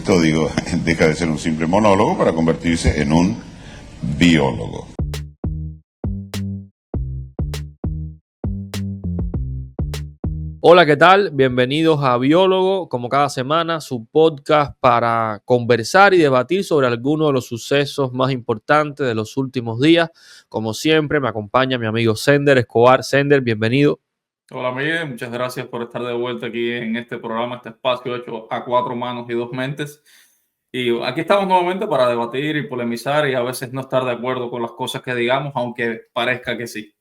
código deja de ser un simple monólogo para convertirse en un biólogo. Hola, ¿qué tal? Bienvenidos a Biólogo, como cada semana, su podcast para conversar y debatir sobre algunos de los sucesos más importantes de los últimos días. Como siempre, me acompaña mi amigo Sender Escobar. Sender, bienvenido. Hola Miguel, muchas gracias por estar de vuelta aquí en este programa, este espacio hecho a cuatro manos y dos mentes. Y aquí estamos nuevamente para debatir y polemizar y a veces no estar de acuerdo con las cosas que digamos, aunque parezca que sí.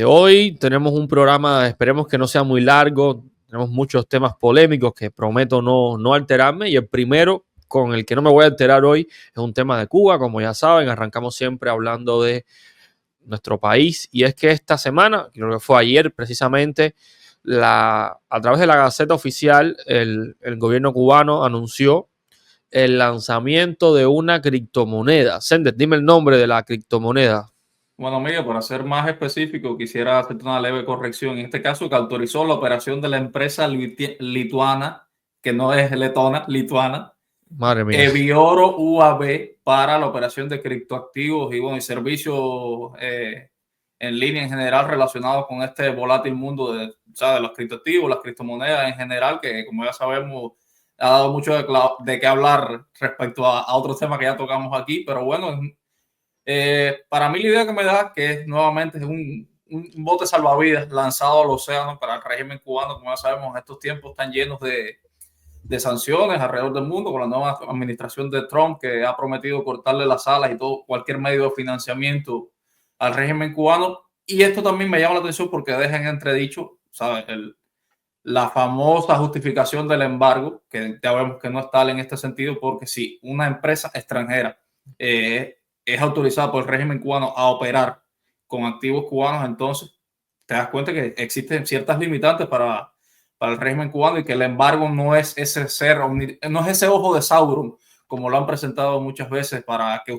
Hoy tenemos un programa, esperemos que no sea muy largo. Tenemos muchos temas polémicos que prometo no alterarme. Y el primero con el que no me voy a alterar hoy es un tema de Cuba. Como ya saben, arrancamos siempre hablando de nuestro país. Y es que esta semana, creo que fue ayer precisamente, a través de la Gaceta Oficial, el gobierno cubano anunció el lanzamiento de una criptomoneda. Sender, dime el nombre de la criptomoneda. Bueno, Miguel, para ser más específico, quisiera hacerte una leve corrección. En este caso, que autorizó la operación de la empresa lituana, que no es letona, lituana, Madre mía. Evioro UAB, para la operación de criptoactivos y, bueno, y servicios en línea en general relacionados con este volátil mundo de los criptoactivos, las criptomonedas en general, que como ya sabemos ha dado mucho de qué hablar respecto a otros temas que ya tocamos aquí. Pero bueno, para mí la idea que me da que es nuevamente un bote salvavidas lanzado al océano para el régimen cubano. Como ya sabemos, estos tiempos están llenos de sanciones alrededor del mundo con la nueva administración de Trump, que ha prometido cortarle las alas y todo, cualquier medio de financiamiento al régimen cubano. Y esto también me llama la atención porque deja en entredicho, ¿sabes?, la famosa justificación del embargo, que ya vemos que no es tal en este sentido, porque si una empresa extranjera es autorizada por el régimen cubano a operar con activos cubanos, entonces te das cuenta que existen ciertas limitantes para el régimen cubano y que el embargo no es ese ser, no es ese ojo de Sauron, como lo han presentado muchas veces para que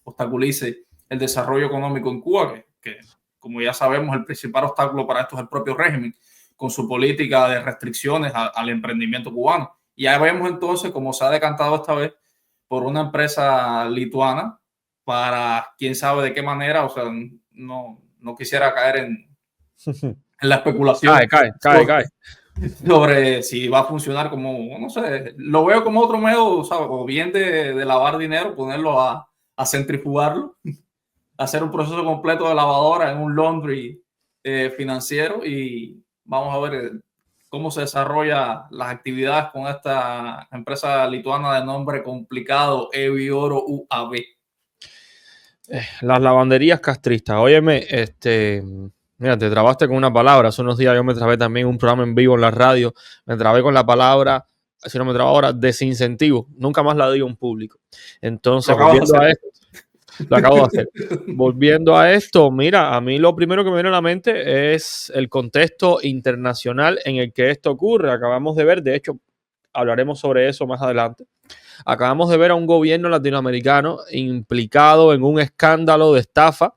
obstaculice el desarrollo económico en Cuba, que como ya sabemos, el principal obstáculo para esto es el propio régimen, con su política de restricciones al emprendimiento cubano. Y ya vemos entonces cómo se ha decantado esta vez por una empresa lituana para quién sabe de qué manera. O sea, no quisiera caer en la especulación Cae. sobre si va a funcionar como, no sé, lo veo como otro medio, ¿sabes?, o bien de lavar dinero, ponerlo a centrifugarlo, hacer un proceso completo de lavadora en un laundry financiero, y vamos a ver cómo se desarrolla las actividades con esta empresa lituana de nombre complicado, Evioro UAB. Las lavanderías castristas. Óyeme, mira, te trabaste con una palabra. Hace unos días yo me trabé también un programa en vivo en la radio. Me trabé con la palabra, si no me trabo ahora, desincentivo. Nunca más la digo en público. Entonces, volviendo a esto, lo acabo de hacer. Volviendo a esto, mira, a mí lo primero que me viene a la mente es el contexto internacional en el que esto ocurre. Acabamos de ver, de hecho, hablaremos sobre eso más adelante. Acabamos de ver a un gobierno latinoamericano implicado en un escándalo de estafa.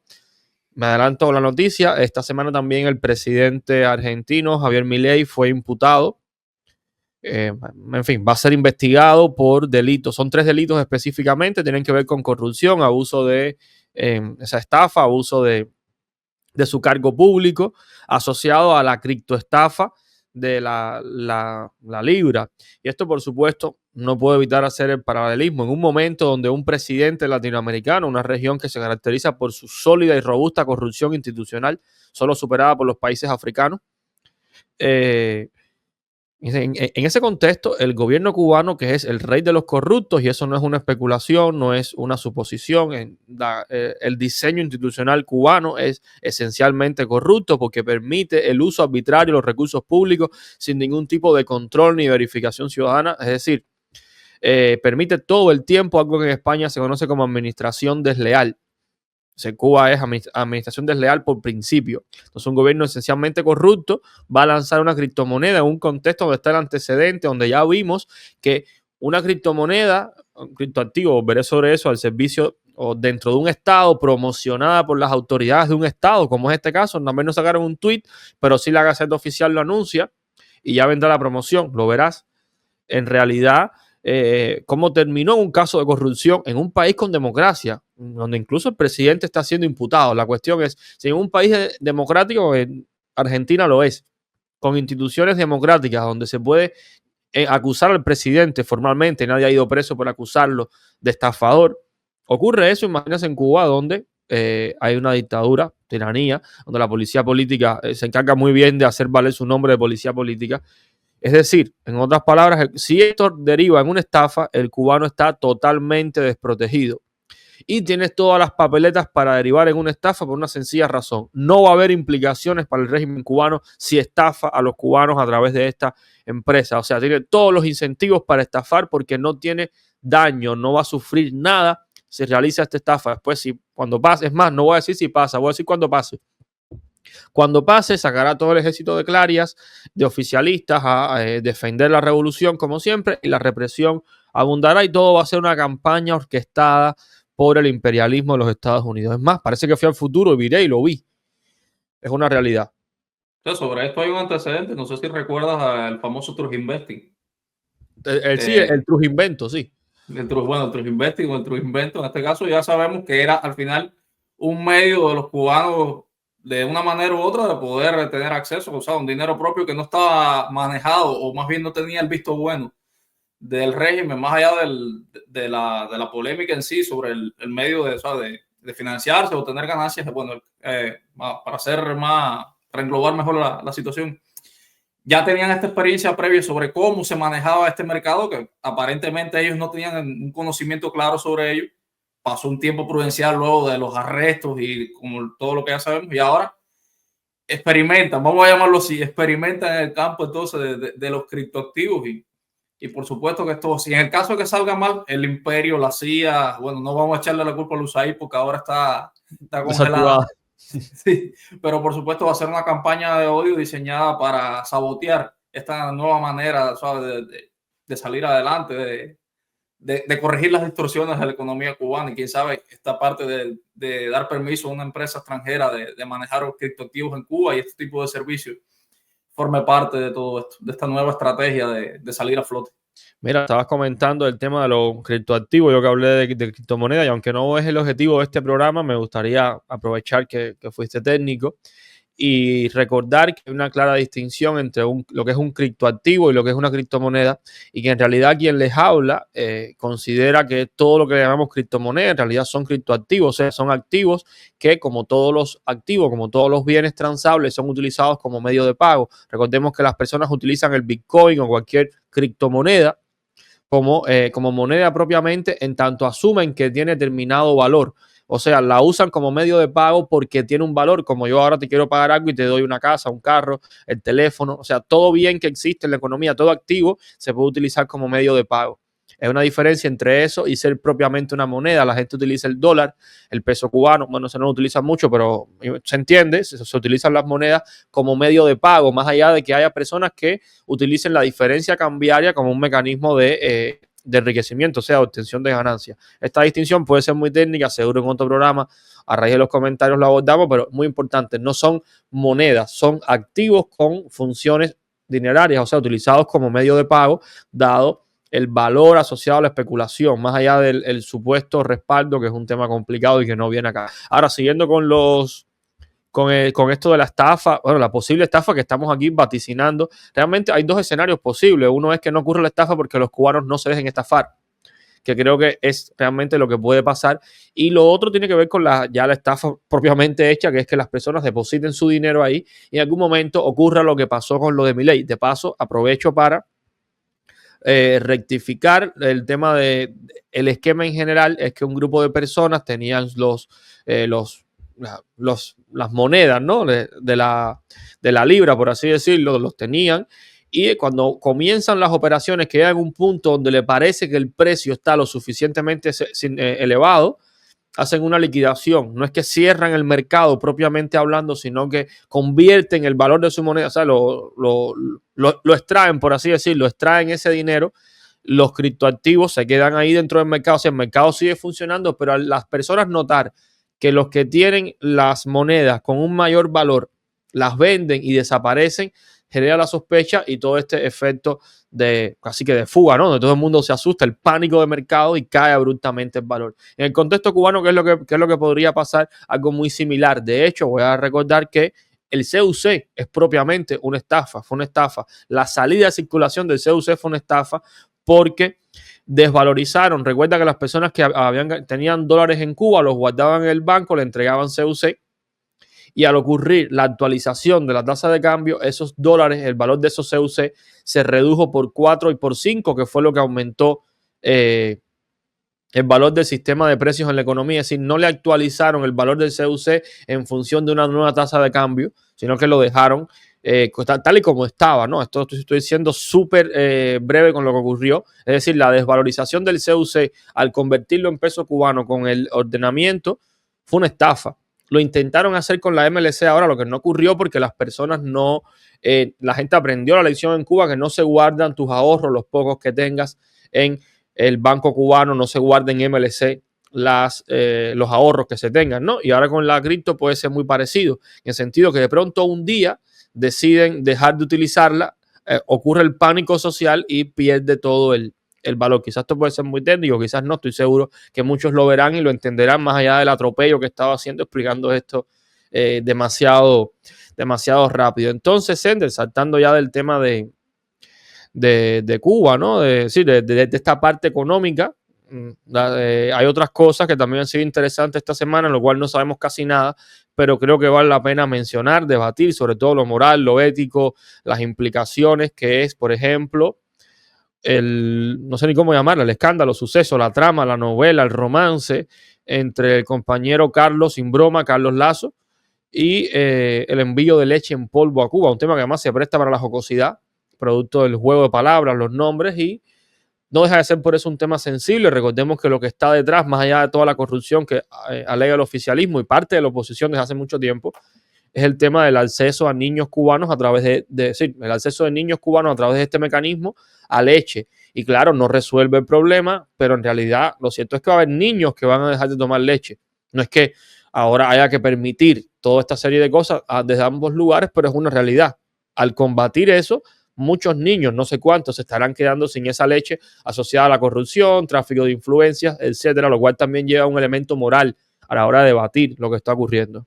Me adelanto la noticia. Esta semana también el presidente argentino, Javier Milei, fue imputado. En fin, va a ser investigado por delitos. Son 3 delitos específicamente. Tienen que ver con corrupción, abuso de esa estafa, abuso de su cargo público, asociado a la criptoestafa de la libra. Y esto, por supuesto, no puedo evitar hacer el paralelismo en un momento donde un presidente latinoamericano, una región que se caracteriza por su sólida y robusta corrupción institucional, solo superada por los países africanos, en ese contexto, el gobierno cubano, que es el rey de los corruptos, y eso no es una especulación, no es una suposición, el diseño institucional cubano es esencialmente corrupto porque permite el uso arbitrario de los recursos públicos sin ningún tipo de control ni verificación ciudadana. Es decir, permite todo el tiempo algo que en España se conoce como administración desleal. Cuba es administración desleal por principio. Entonces, un gobierno esencialmente corrupto va a lanzar una criptomoneda en un contexto donde está el antecedente, donde ya vimos que una criptomoneda, un criptoactivo, veré sobre eso, al servicio o dentro de un estado, promocionada por las autoridades de un estado, como es este caso. También no sacaron un tweet, pero sí la Gaceta Oficial lo anuncia y ya vendrá la promoción, lo verás. En realidad, cómo terminó un caso de corrupción en un país con democracia, donde incluso el presidente está siendo imputado. La cuestión es, si en un país democrático, en Argentina lo es, con instituciones democráticas donde se puede acusar al presidente formalmente, nadie ha ido preso por acusarlo de estafador, ocurre eso. Imagínense en Cuba, donde hay una dictadura, tiranía, donde la policía política se encarga muy bien de hacer valer su nombre de policía política. Es decir, en otras palabras, si esto deriva en una estafa, el cubano está totalmente desprotegido. Y tienes todas las papeletas para derivar en una estafa por una sencilla razón. No va a haber implicaciones para el régimen cubano si estafa a los cubanos a través de esta empresa. O sea, tiene todos los incentivos para estafar porque no tiene daño, no va a sufrir nada si realiza esta estafa. Después, cuando pase, es más, no voy a decir si pasa, voy a decir cuando pase. Cuando pase, sacará todo el ejército de clarias, de oficialistas a defender la revolución como siempre, y la represión abundará y todo va a ser una campaña orquestada por el imperialismo de los Estados Unidos. Es más, parece que fui al futuro y viré y lo vi. Es una realidad. Entonces, sobre esto hay un antecedente, no sé si recuerdas al famoso Trujinvesting. Sí, el Trujinvento, sí. El Trujinvesting o el Trujinvento, en este caso ya sabemos que era al final un medio de los cubanos de una manera u otra de poder tener acceso, o sea, un dinero propio que no estaba manejado o más bien no tenía el visto bueno del régimen, más allá de la polémica en sí sobre el medio de, o sea, de financiarse o tener ganancias, bueno, para hacer más, para englobar mejor la situación. Ya tenían esta experiencia previa sobre cómo se manejaba este mercado, que aparentemente ellos no tenían un conocimiento claro sobre ello. Pasó un tiempo prudencial luego de los arrestos y como todo lo que ya sabemos, y ahora experimentan, vamos a llamarlo así, experimentan en el campo entonces de los criptoactivos y por supuesto que esto, si en el caso de que salga mal, el imperio, la CIA, bueno, no vamos a echarle la culpa a USAID porque ahora está congelada. Sí, pero por supuesto va a ser una campaña de odio diseñada para sabotear esta nueva manera, ¿sabes? De salir adelante, de corregir las distorsiones de la economía cubana y quién sabe esta parte de dar permiso a una empresa extranjera de manejar los criptoactivos en Cuba y este tipo de servicios forme parte de todo esto, de esta nueva estrategia de salir a flote. Mira, estabas comentando el tema de los criptoactivos, yo que hablé de criptomonedas, y aunque no es el objetivo de este programa, me gustaría aprovechar que fuiste técnico y recordar que hay una clara distinción entre lo que es un criptoactivo y lo que es una criptomoneda, y que en realidad quien les habla considera que todo lo que le llamamos criptomoneda en realidad son criptoactivos, o sea, son activos que, como todos los activos, como todos los bienes transables, son utilizados como medio de pago. Recordemos que las personas utilizan el Bitcoin o cualquier criptomoneda como moneda propiamente, en tanto asumen que tiene determinado valor. O sea, la usan como medio de pago porque tiene un valor, como yo ahora te quiero pagar algo y te doy una casa, un carro, el teléfono. O sea, todo bien que existe en la economía, todo activo se puede utilizar como medio de pago. Es una diferencia entre eso y ser propiamente una moneda. La gente utiliza el dólar, el peso cubano, bueno, se no lo utiliza mucho, pero se entiende, se utilizan las monedas como medio de pago, más allá de que haya personas que utilicen la diferencia cambiaria como un mecanismo de enriquecimiento, o sea, obtención de ganancias. Esta distinción puede ser muy técnica, seguro en otro programa, a raíz de los comentarios lo abordamos, pero muy importante, no son monedas, son activos con funciones dinerarias, o sea, utilizados como medio de pago, dado el valor asociado a la especulación, más allá del supuesto respaldo, que es un tema complicado y que no viene acá. Ahora, siguiendo con esto de la estafa, bueno, la posible estafa que estamos aquí vaticinando, realmente hay dos escenarios posibles. Uno es que no ocurra la estafa porque los cubanos no se dejen estafar, que creo que es realmente lo que puede pasar. Y lo otro tiene que ver con la estafa propiamente hecha, que es que las personas depositen su dinero ahí y en algún momento ocurra lo que pasó con lo de Milei. De paso, aprovecho para rectificar el tema de el esquema en general. Es que un grupo de personas tenían las monedas, ¿no? de la libra, por así decirlo, los tenían, y cuando comienzan las operaciones que llegan a un punto donde le parece que el precio está lo suficientemente elevado, hacen una liquidación. No es que cierran el mercado propiamente hablando, sino que convierten el valor de su moneda, o sea, lo extraen, por así decirlo, extraen ese dinero, los criptoactivos se quedan ahí dentro del mercado. O sea, el mercado sigue funcionando, pero a las personas notar que los que tienen las monedas con un mayor valor las venden y desaparecen, genera la sospecha y todo este efecto de casi que de fuga, ¿no? Donde todo el mundo se asusta, el pánico de mercado y cae abruptamente el valor. En el contexto cubano, ¿qué es lo que podría pasar? Algo muy similar. De hecho, voy a recordar que el CUC es propiamente una estafa, fue una estafa. La salida de circulación del CUC fue una estafa porque desvalorizaron. Recuerda que las personas que tenían dólares en Cuba los guardaban en el banco, le entregaban CUC y al ocurrir la actualización de la tasa de cambio, esos dólares, el valor de esos CUC se redujo por 4 y por 5, que fue lo que aumentó el valor del sistema de precios en la economía. Es decir, no le actualizaron el valor del CUC en función de una nueva tasa de cambio, sino que lo dejaron tal y como estaba, ¿no? Esto estoy siendo súper breve con lo que ocurrió. Es decir, la desvalorización del CUC al convertirlo en peso cubano con el ordenamiento fue una estafa. Lo intentaron hacer con la MLC ahora, lo que no ocurrió porque las personas no, la gente aprendió la lección en Cuba que no se guardan tus ahorros, los pocos que tengas en el banco cubano, no se guarden en MLC los ahorros que se tengan, ¿no? Y ahora con la cripto puede ser muy parecido, en el sentido que de pronto un día deciden dejar de utilizarla, ocurre el pánico social y pierde todo el valor. Quizás esto puede ser muy técnico, quizás no, estoy seguro que muchos lo verán y lo entenderán más allá del atropello que estaba haciendo explicando esto demasiado rápido. Entonces, Sender, saltando ya del tema de Cuba, ¿no? De esta parte económica, hay otras cosas que también han sido interesantes esta semana, en lo cual no sabemos casi nada, pero creo que vale la pena mencionar, debatir, sobre todo lo moral, lo ético, las implicaciones que es, por ejemplo, no sé ni cómo llamarla, el escándalo, suceso, la trama, la novela, el romance entre el compañero Carlos, sin broma, Carlos Lazo, y el envío de leche en polvo a Cuba, un tema que además se presta para la jocosidad, producto del juego de palabras, los nombres, y no deja de ser por eso un tema sensible. Recordemos que lo que está detrás, más allá de toda la corrupción que alega el oficialismo y parte de la oposición desde hace mucho tiempo, es el tema del acceso a niños cubanos a través el acceso de niños cubanos a través de este mecanismo a leche. Y claro, no resuelve el problema, pero en realidad lo cierto es que va a haber niños que van a dejar de tomar leche. No es que ahora haya que permitir toda esta serie de cosas desde ambos lugares, pero es una realidad. Al combatir eso, muchos niños, no sé cuántos, se estarán quedando sin esa leche asociada a la corrupción, tráfico de influencias, etcétera, lo cual también lleva un elemento moral a la hora de debatir lo que está ocurriendo.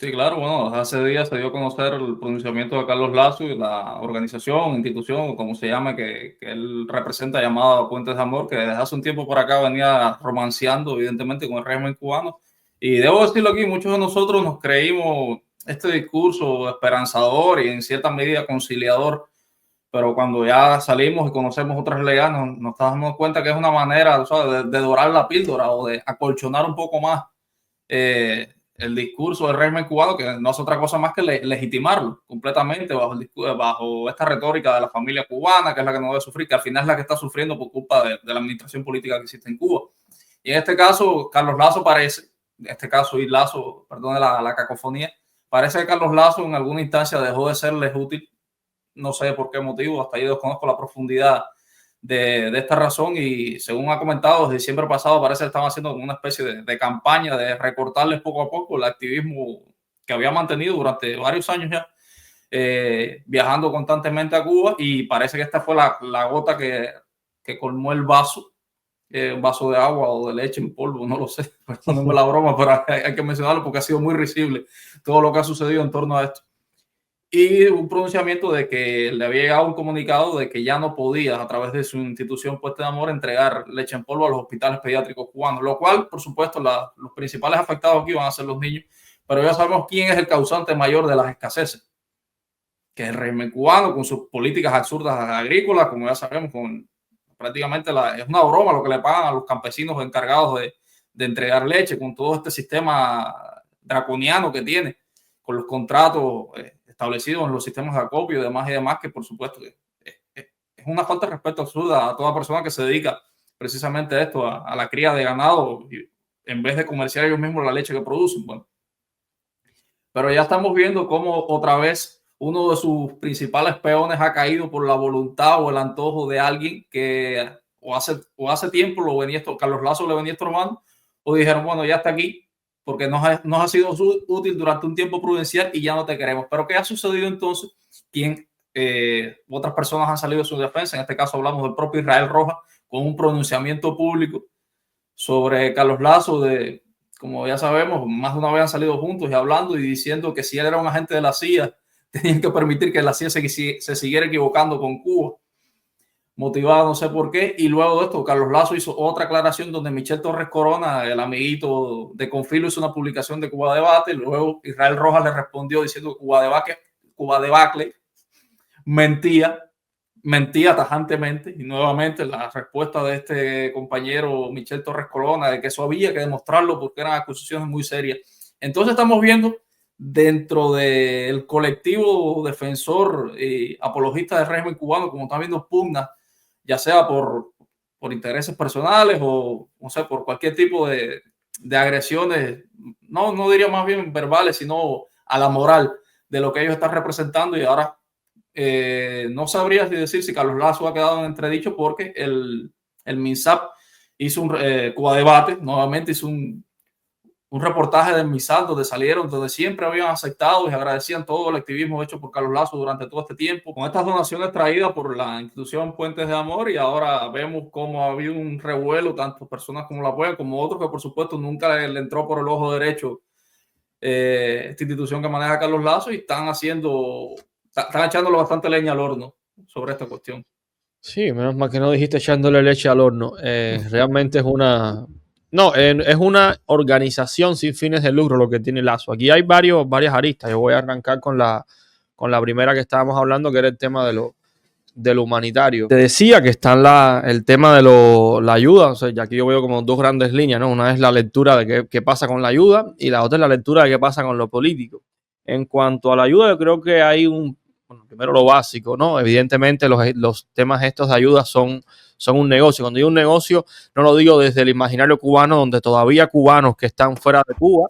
Sí, claro, bueno, hace días se dio a conocer el pronunciamiento de Carlos Lazo y la organización, institución, o como se llama, que él representa, llamada Puentes de Amor, que desde hace un tiempo por acá venía romanceando, evidentemente, con el régimen cubano. Y debo decirlo aquí, muchos de nosotros nos creímos este discurso esperanzador y en cierta medida conciliador, pero cuando ya salimos y conocemos otras realidades, nos damos cuenta que es una manera, ¿sabes?, de dorar la píldora o de acolchonar un poco más el discurso del régimen cubano, que no es otra cosa más que legitimarlo completamente bajo esta retórica de la familia cubana, que es la que no debe sufrir, que al final es la que está sufriendo por culpa de la administración política que existe en Cuba. Y en este caso, Carlos Lazo y Lazo, perdón la cacofonía, parece que Carlos Lazo en alguna instancia dejó de serles útil, no sé por qué motivo, hasta ahí desconozco la profundidad de esta razón, y según ha comentado, desde diciembre pasado parece que estaban haciendo una especie de campaña de recortarles poco a poco el activismo que había mantenido durante varios años ya, viajando constantemente a Cuba, y parece que esta fue la gota que colmó el vaso, un vaso de agua o de leche en polvo, no lo sé, perdónenme la broma, pero hay que mencionarlo porque ha sido muy risible todo lo que ha sucedido en torno a esto. Y un pronunciamiento de que le había llegado un comunicado de que ya no podía, a través de su institución Puente de Amor, entregar leche en polvo a los hospitales pediátricos cubanos, lo cual, por supuesto, los principales afectados aquí van a ser los niños, pero ya sabemos quién es el causante mayor de las escaseces, que es el régimen cubano con sus políticas absurdas agrícolas, como ya sabemos, con prácticamente es una broma lo que le pagan a los campesinos encargados de entregar leche, con todo este sistema draconiano que tiene, con los contratos establecidos en los sistemas de acopio y demás, que por supuesto es una falta de respeto absurda a toda persona que se dedica precisamente a esto, a la cría de ganado, en vez de comerciar ellos mismos la leche que producen. Bueno, pero ya estamos viendo cómo otra vez uno de sus principales peones ha caído por la voluntad o el antojo de alguien que o hace tiempo Carlos Lazo le venía estorbando, o dijeron, bueno, ya está aquí, porque nos ha sido útil durante un tiempo prudencial y ya no te queremos. Pero ¿qué ha sucedido entonces? Otras personas han salido de su defensa, en este caso hablamos del propio Israel Rojas, con un pronunciamiento público sobre Carlos Lazo, como ya sabemos, más de una vez han salido juntos y hablando y diciendo que si él era un agente de la CIA, tenían que permitir que la CIA se siguiera equivocando con Cuba, motivado no sé por qué. Y luego de esto, Carlos Lazo hizo otra aclaración donde Michel Torres Corona, el amiguito de Confilo, hizo una publicación de Cuba Debate, y luego Israel Rojas le respondió diciendo que Cuba Debacle mentía tajantemente, y nuevamente la respuesta de este compañero Michel Torres Corona de que eso había que demostrarlo porque eran acusaciones muy serias. Entonces estamos viendo dentro del colectivo defensor y apologista del régimen cubano, como están viendo pugnas, ya sea por intereses personales o no sé, por cualquier tipo de agresiones, no diría más bien verbales, sino a la moral de lo que ellos están representando. Y ahora no sabría decir si Carlos Lazo ha quedado en entredicho, porque el MINSAP hizo Cuba Debate, nuevamente hizo un reportaje del MINSAP donde siempre habían aceptado y agradecían todo el activismo hecho por Carlos Lazo durante todo este tiempo, con estas donaciones traídas por la institución Puentes de Amor. Y ahora vemos cómo ha habido un revuelo, tanto personas como la apoyan, como otros que por supuesto nunca le entró por el ojo derecho esta institución que maneja Carlos Lazo, y están echándole bastante leña al horno sobre esta cuestión. Sí, menos mal que no dijiste echándole leche al horno. Realmente es una... No, es una organización sin fines de lucro lo que tiene Lazo. Aquí hay varias aristas. Yo voy a arrancar con la primera que estábamos hablando, que era el tema de lo humanitario. Te decía que está el tema de la ayuda. O sea, ya aquí yo veo como dos grandes líneas, ¿no? Una es la lectura de qué pasa con la ayuda, y la otra es la lectura de qué pasa con lo político. En cuanto a la ayuda, yo creo que hay primero lo básico, ¿no? Evidentemente los temas estos de ayuda son un negocio. Cuando digo un negocio, no lo digo desde el imaginario cubano, donde todavía cubanos que están fuera de Cuba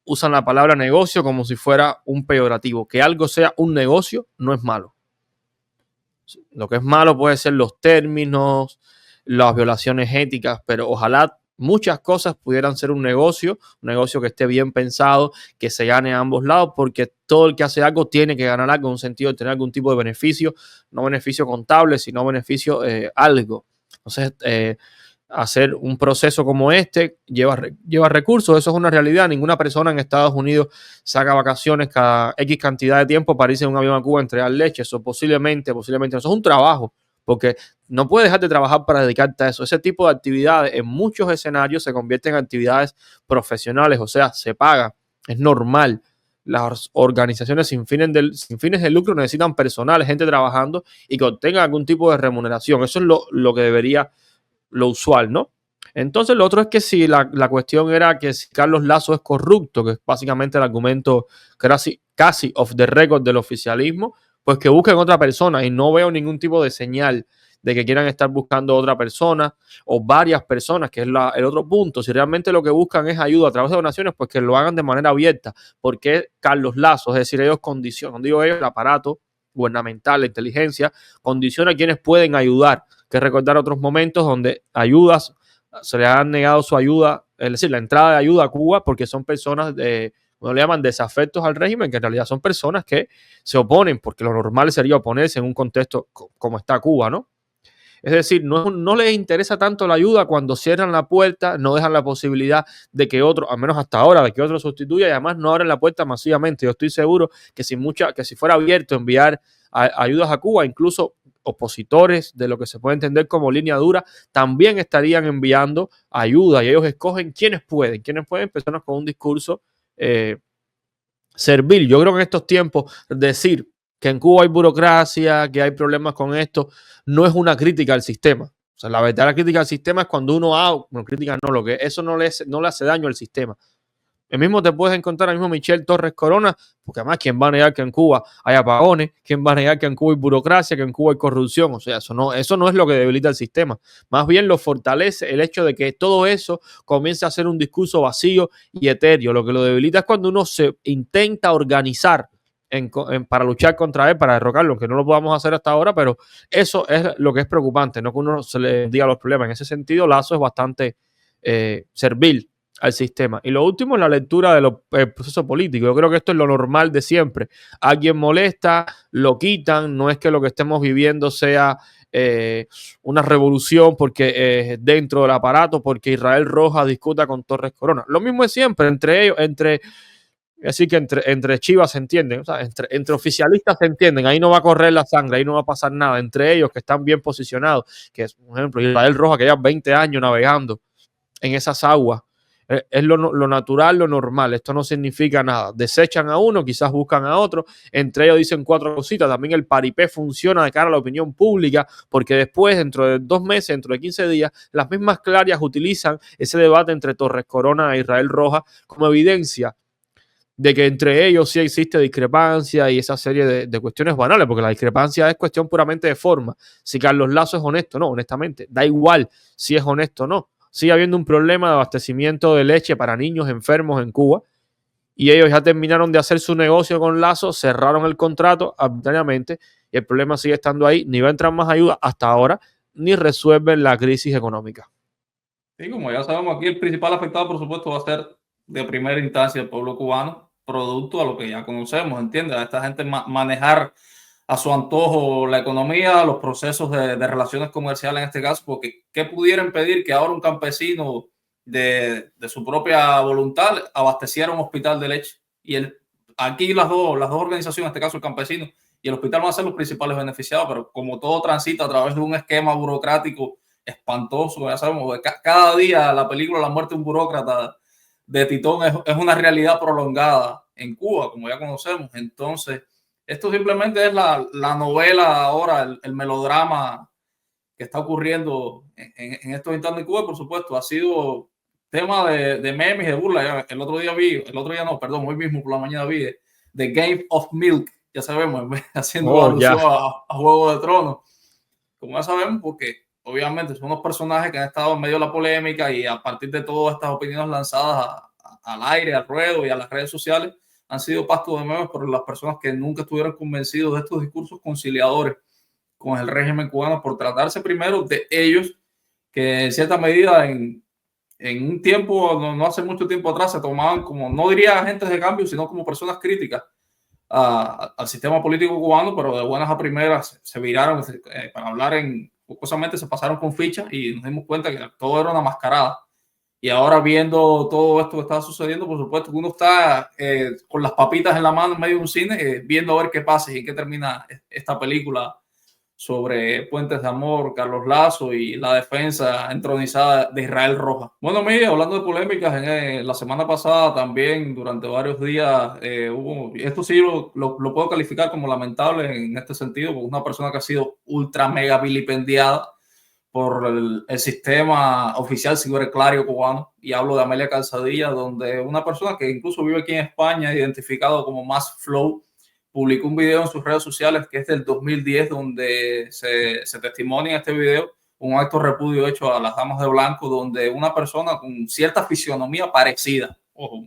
usan la palabra negocio como si fuera un peyorativo. Que algo sea un negocio no es malo. Lo que es malo puede ser los términos, las violaciones éticas, pero ojalá muchas cosas pudieran ser un negocio que esté bien pensado, que se gane a ambos lados, porque todo el que hace algo tiene que ganar algo en un sentido de tener algún tipo de beneficio, no beneficio contable, sino beneficio algo. Entonces, hacer un proceso como este lleva recursos, eso es una realidad. Ninguna persona en Estados Unidos saca vacaciones cada X cantidad de tiempo para irse en un avión a Cuba a entregar leche. Eso posiblemente, eso es un trabajo, porque no puedes dejar de trabajar para dedicarte a eso. Ese tipo de actividades en muchos escenarios se convierten en actividades profesionales, o sea, se paga, es normal. Las organizaciones sin fines de lucro necesitan personal, gente trabajando y que obtenga algún tipo de remuneración. Eso es lo que debería, lo usual, ¿no? Entonces lo otro es que si la cuestión era que si Carlos Lazo es corrupto, que es básicamente el argumento casi off the record del oficialismo, pues que busquen otra persona, y no veo ningún tipo de señal de que quieran estar buscando otra persona o varias personas, que es el otro punto. Si realmente lo que buscan es ayuda a través de donaciones, pues que lo hagan de manera abierta. Porque Carlos Lazo, es decir, ellos condicionan, digo ellos, el aparato gubernamental, la inteligencia, condiciona a quienes pueden ayudar. Que recordar otros momentos donde se le han negado su ayuda, es decir, la entrada de ayuda a Cuba, porque son personas como le llaman, desafectos al régimen, que en realidad son personas que se oponen, porque lo normal sería oponerse en un contexto como está Cuba, ¿no? Es decir, no les interesa tanto la ayuda cuando cierran la puerta, no dejan la posibilidad de que otro, al menos hasta ahora, de que otro sustituya, y además no abren la puerta masivamente. Yo estoy seguro que si fuera abierto enviar ayudas a Cuba, incluso opositores de lo que se puede entender como línea dura también estarían enviando ayuda, y ellos escogen quiénes pueden personas con un discurso servil. Yo creo que en estos tiempos decir que en Cuba hay burocracia, que hay problemas con esto, no es una crítica al sistema. O sea, la verdadera crítica al sistema es cuando crítica no, lo que eso no le hace daño al sistema. El mismo te puedes encontrar al mismo Michel Torres Corona, porque además, ¿quién va a negar que en Cuba hay apagones? ¿Quién va a negar que en Cuba hay burocracia, que en Cuba hay corrupción? O sea, eso no es lo que debilita el sistema. Más bien lo fortalece el hecho de que todo eso comience a ser un discurso vacío y etéreo. Lo que lo debilita es cuando uno se intenta organizar para luchar contra él, para derrocarlo, aunque no lo podamos hacer hasta ahora, pero eso es lo que es preocupante, no que uno se le diga los problemas. En ese sentido, Lazo es bastante servil al sistema. Y lo último es la lectura del proceso político. Yo creo que esto es lo normal de siempre. Alguien molesta, lo quitan, no es que lo que estemos viviendo sea una revolución porque dentro del aparato, porque Israel Rojas discuta con Torres Corona. Lo mismo es siempre, entre ellos, así que entre chivas se entienden, o sea, entre oficialistas se entienden, ahí no va a correr la sangre, ahí no va a pasar nada, entre ellos que están bien posicionados, que es, por ejemplo, Israel Rojas, que lleva 20 años navegando en esas aguas, es lo natural, lo normal, esto no significa nada, desechan a uno, quizás buscan a otro, entre ellos dicen 4 cositas, también el paripé funciona de cara a la opinión pública, porque después, dentro de 2 meses, dentro de 15 días, las mismas clarias utilizan ese debate entre Torres Corona e Israel Rojas como evidencia de que entre ellos sí existe discrepancia y esa serie de cuestiones banales, porque la discrepancia es cuestión puramente de forma. Si Carlos Lazo es honesto, no, honestamente, da igual si es honesto o no. Sigue habiendo un problema de abastecimiento de leche para niños enfermos en Cuba y ellos ya terminaron de hacer su negocio con Lazo, cerraron el contrato arbitrariamente y el problema sigue estando ahí. Ni va a entrar más ayuda hasta ahora, ni resuelven la crisis económica. Sí, como ya sabemos, aquí el principal afectado, por supuesto, va a ser de primera instancia el pueblo cubano, producto a lo que ya conocemos, ¿entiendes? A esta gente manejar a su antojo la economía, los procesos de relaciones comerciales en este caso, porque ¿qué pudiera impedir que ahora un campesino de su propia voluntad abasteciera un hospital de leche? Y aquí las dos organizaciones, en este caso el campesino y el hospital, van a ser los principales beneficiados, pero como todo transita a través de un esquema burocrático espantoso, ya sabemos, cada día la película La muerte de un burócrata de Titón es una realidad prolongada en Cuba, como ya conocemos. Entonces, esto simplemente es la novela ahora, el melodrama que está ocurriendo en estos instantes en Cuba. Por supuesto, ha sido tema de memes, de burla. El otro día hoy mismo por la mañana vi The Game of Milk, ya sabemos, haciendo alusión a Juego de Tronos. Como ya sabemos, porque obviamente son unos personajes que han estado en medio de la polémica y a partir de todas estas opiniones lanzadas al aire, al ruedo y a las redes sociales, han sido pasto de memes por las personas que nunca estuvieron convencidos de estos discursos conciliadores con el régimen cubano, por tratarse primero de ellos, que en cierta medida en un tiempo, no hace mucho tiempo atrás, se tomaban como, no diría agentes de cambio, sino como personas críticas al sistema político cubano, pero de buenas a primeras se viraron para hablar justamente se pasaron con fichas y nos dimos cuenta que todo era una mascarada. Y ahora viendo todo esto que está sucediendo, por supuesto que uno está con las papitas en la mano en medio de un cine, viendo a ver qué pasa y qué termina esta película sobre Puentes de Amor, Carlos Lazo y la defensa entronizada de Israel Rojas. Bueno, Miguel, hablando de polémicas, la semana pasada también, durante varios días, hubo, esto sí lo puedo calificar como lamentable en este sentido, porque una persona que ha sido ultra mega vilipendiada por el sistema oficial ciberclario cubano, y hablo de Amelia Calzadilla, donde una persona que incluso vive aquí en España, identificado como Más Flow, publicó un video en sus redes sociales que es del 2010, donde se testimonia en este video un acto de repudio hecho a las damas de blanco, donde una persona con cierta fisionomía parecida, ojo,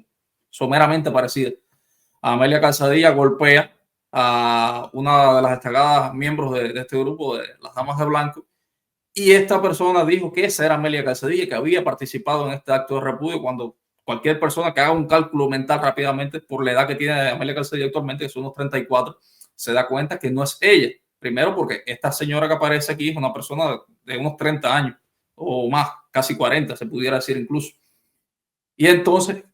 someramente parecida, a Amelia Calzadilla, golpea a una de las destacadas miembros de este grupo, de las damas de blanco, y esta persona dijo que esa era Amelia Calzadilla, que había participado en este acto de repudio, cuando cualquier persona que haga un cálculo mental rápidamente por la edad que tiene Amelia Calzadilla actualmente, que son unos 34, se da cuenta que no es ella. Primero porque esta señora que aparece aquí es una persona de unos 30 años o más, casi 40, se pudiera decir incluso. Y entonces,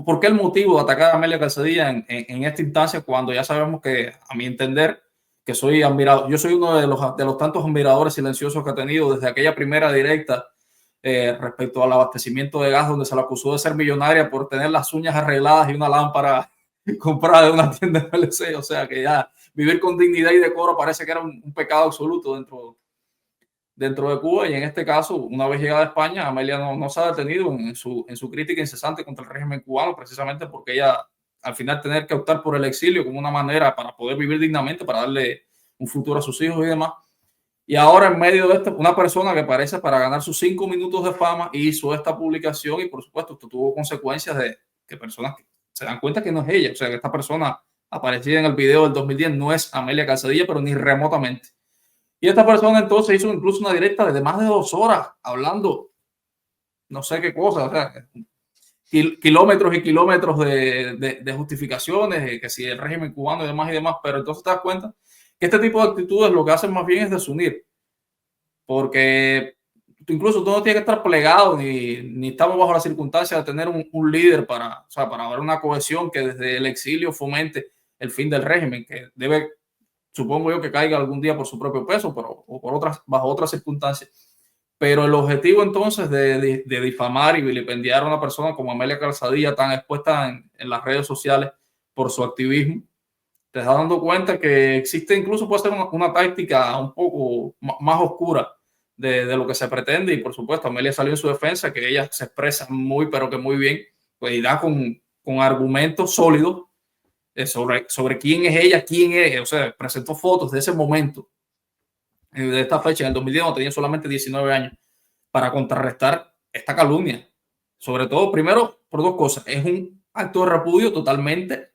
¿por qué el motivo de atacar a Amelia Calzadilla en esta instancia, cuando ya sabemos que, a mi entender, que soy admirado, yo soy uno de los tantos admiradores silenciosos que ha tenido desde aquella primera directa respecto al abastecimiento de gas, donde se la acusó de ser millonaria por tener las uñas arregladas y una lámpara comprada de una tienda de PLC? O sea que ya vivir con dignidad y decoro parece que era un pecado absoluto dentro de Cuba. Y en este caso, una vez llegada a España, Amelia no se ha detenido en su crítica incesante contra el régimen cubano, precisamente porque ella al final tener que optar por el exilio como una manera para poder vivir dignamente, para darle un futuro a sus hijos y demás. Y ahora, en medio de esto, una persona que parece para ganar sus 5 minutos de fama hizo esta publicación, y por supuesto esto tuvo consecuencias de que personas que se dan cuenta que no es ella, o sea, que esta persona aparecida en el video del 2010 no es Amelia Calzadilla, pero ni remotamente. Y esta persona entonces hizo incluso una directa de más de 2 horas hablando no sé qué cosa, o sea, kilómetros y kilómetros de justificaciones, que si el régimen cubano y demás, pero entonces te das cuenta que este tipo de actitudes lo que hacen más bien es desunir, porque incluso tú no tienes que estar plegado ni estamos bajo la circunstancia de tener un líder para, o sea, para haber una cohesión que desde el exilio fomente el fin del régimen, que debe, supongo yo, que caiga algún día por su propio peso, pero o por otras, bajo otras circunstancias. Pero el objetivo entonces de difamar y vilipendiar a una persona como Amelia Calzadilla, tan expuesta en las redes sociales por su activismo, te estás dando cuenta que existe, incluso puede ser una táctica un poco más oscura de lo que se pretende. Y por supuesto, Amelia salió en su defensa, que ella se expresa muy, pero que muy bien, pues, y da con argumentos sólidos sobre quién es ella, quién es, o sea, presentó fotos de ese momento, de esta fecha, en el 2010, cuando tenía solamente 19 años, para contrarrestar esta calumnia. Sobre todo, primero, por 2 cosas. Es un acto de repudio totalmente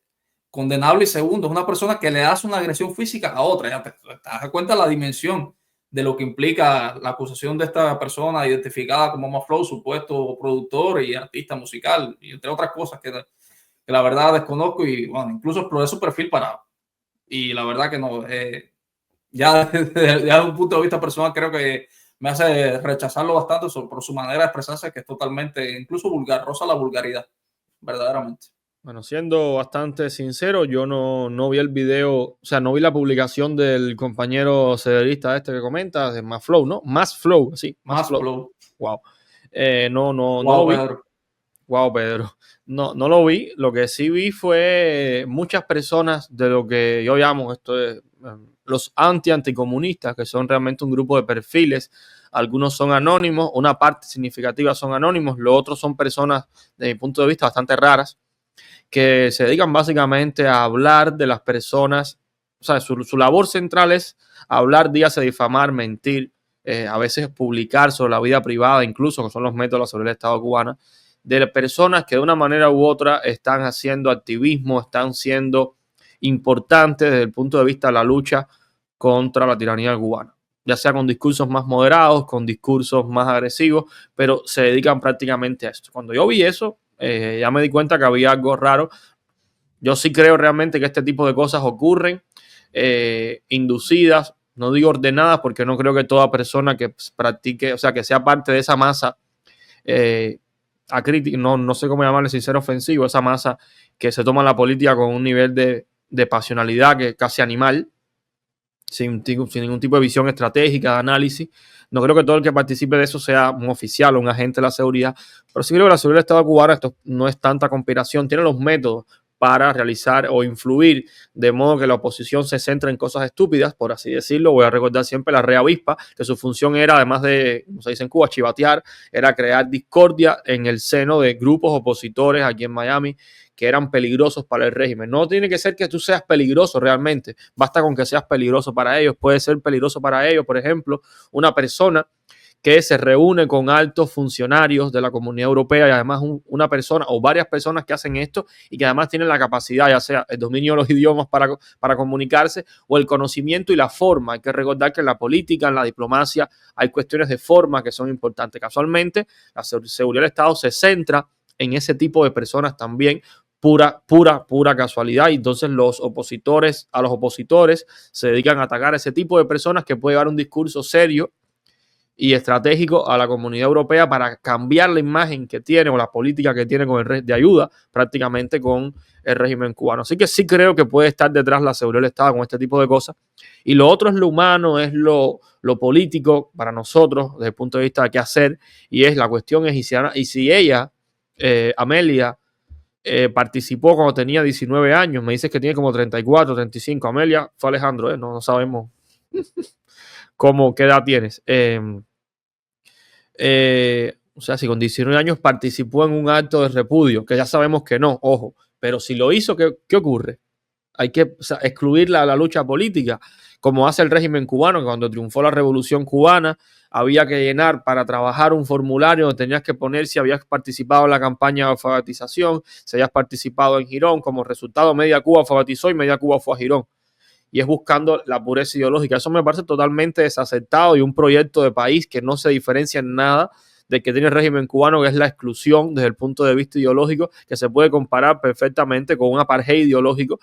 condenable, y segundo, es una persona que le hace una agresión física a otra. Ya te das cuenta la dimensión de lo que implica la acusación de esta persona identificada como Maflow, supuesto productor y artista musical, y entre otras cosas que la verdad desconozco, y bueno, incluso exploré su perfil y la verdad que no, ya desde un punto de vista personal creo que me hace rechazarlo bastante por su manera de expresarse, que es totalmente, incluso vulgar, roza la vulgaridad, verdaderamente. Bueno, siendo bastante sincero, yo no vi el video, o sea, no vi la publicación del compañero cederista este que comenta, de Más Flow, ¿no? Más Flow, sí, Más Flow. flow. Wow. No Wow, lo vi. Pedro. Wow, Pedro. No lo vi. Lo que sí vi fue muchas personas de lo que yo llamo los anticomunistas, que son realmente un grupo de perfiles. Algunos son anónimos, una parte significativa son anónimos, los otros son personas, de mi punto de vista, bastante raras, que se dedican básicamente a hablar de las personas. O sea, su labor central es hablar, dígase, difamar, mentir, a veces publicar sobre la vida privada, incluso, que son los métodos sobre el Estado cubano, de personas que de una manera u otra están haciendo activismo, están siendo importantes desde el punto de vista de la lucha contra la tiranía cubana, ya sea con discursos más moderados, con discursos más agresivos, pero se dedican prácticamente a esto. Cuando yo vi eso, ya me di cuenta que había algo raro. Yo sí creo realmente que este tipo de cosas ocurren, inducidas, no digo ordenadas, porque no creo que toda persona que practique, o sea, que sea parte de esa masa, no sé cómo llamarle, sin ser ofensivo, esa masa que se toma la política con un nivel de pasionalidad que casi animal, sin ningún tipo de visión estratégica, de análisis. No creo que todo el que participe de eso sea un oficial o un agente de la seguridad, pero sí creo que la seguridad del Estado cubano, esto no es tanta conspiración, tiene los métodos para realizar o influir de modo que la oposición se centre en cosas estúpidas, por así decirlo. Voy a recordar siempre la Rea Avispa, que su función era, además de, como se dice en Cuba, chivatear, era crear discordia en el seno de grupos opositores aquí en Miami que eran peligrosos para el régimen. No tiene que ser que tú seas peligroso realmente, basta con que seas peligroso para ellos. Puede ser peligroso para ellos, por ejemplo, una persona que se reúne con altos funcionarios de la Comunidad Europea y además una persona o varias personas que hacen esto y que además tienen la capacidad, ya sea el dominio de los idiomas para comunicarse o el conocimiento y la forma. Hay que recordar que en la política, en la diplomacia, hay cuestiones de forma que son importantes. Casualmente, la seguridad del Estado se centra en ese tipo de personas también, pura casualidad. Y entonces a los opositores se dedican a atacar a ese tipo de personas que puede llevar un discurso serio y estratégico a la Comunidad Europea para cambiar la imagen que tiene o la política que tiene con el de ayuda prácticamente con el régimen cubano. Así que sí creo que puede estar detrás la seguridad del Estado con este tipo de cosas. Y lo otro es lo humano, es lo político para nosotros desde el punto de vista de qué hacer. Y es la cuestión es, y si ella, Amelia, participó cuando tenía 19 años, me dices que tiene como 34, 35. Amelia fue Alejandro, no sabemos qué edad tienes. O sea, si con 19 años participó en un acto de repudio, que ya sabemos que no, ojo, pero si lo hizo, ¿qué ocurre? hay que excluirla de la lucha política, como hace el régimen cubano, que cuando triunfó la Revolución Cubana había que llenar para trabajar un formulario donde tenías que poner si habías participado en la campaña de alfabetización, si habías participado en Girón. Como resultado, media Cuba alfabetizó y media Cuba fue a Girón. Y es buscando la pureza ideológica. Eso me parece totalmente desacertado y un proyecto de país que no se diferencia en nada del que tiene el régimen cubano, que es la exclusión desde el punto de vista ideológico, que se puede comparar perfectamente con un apartheid ideológico,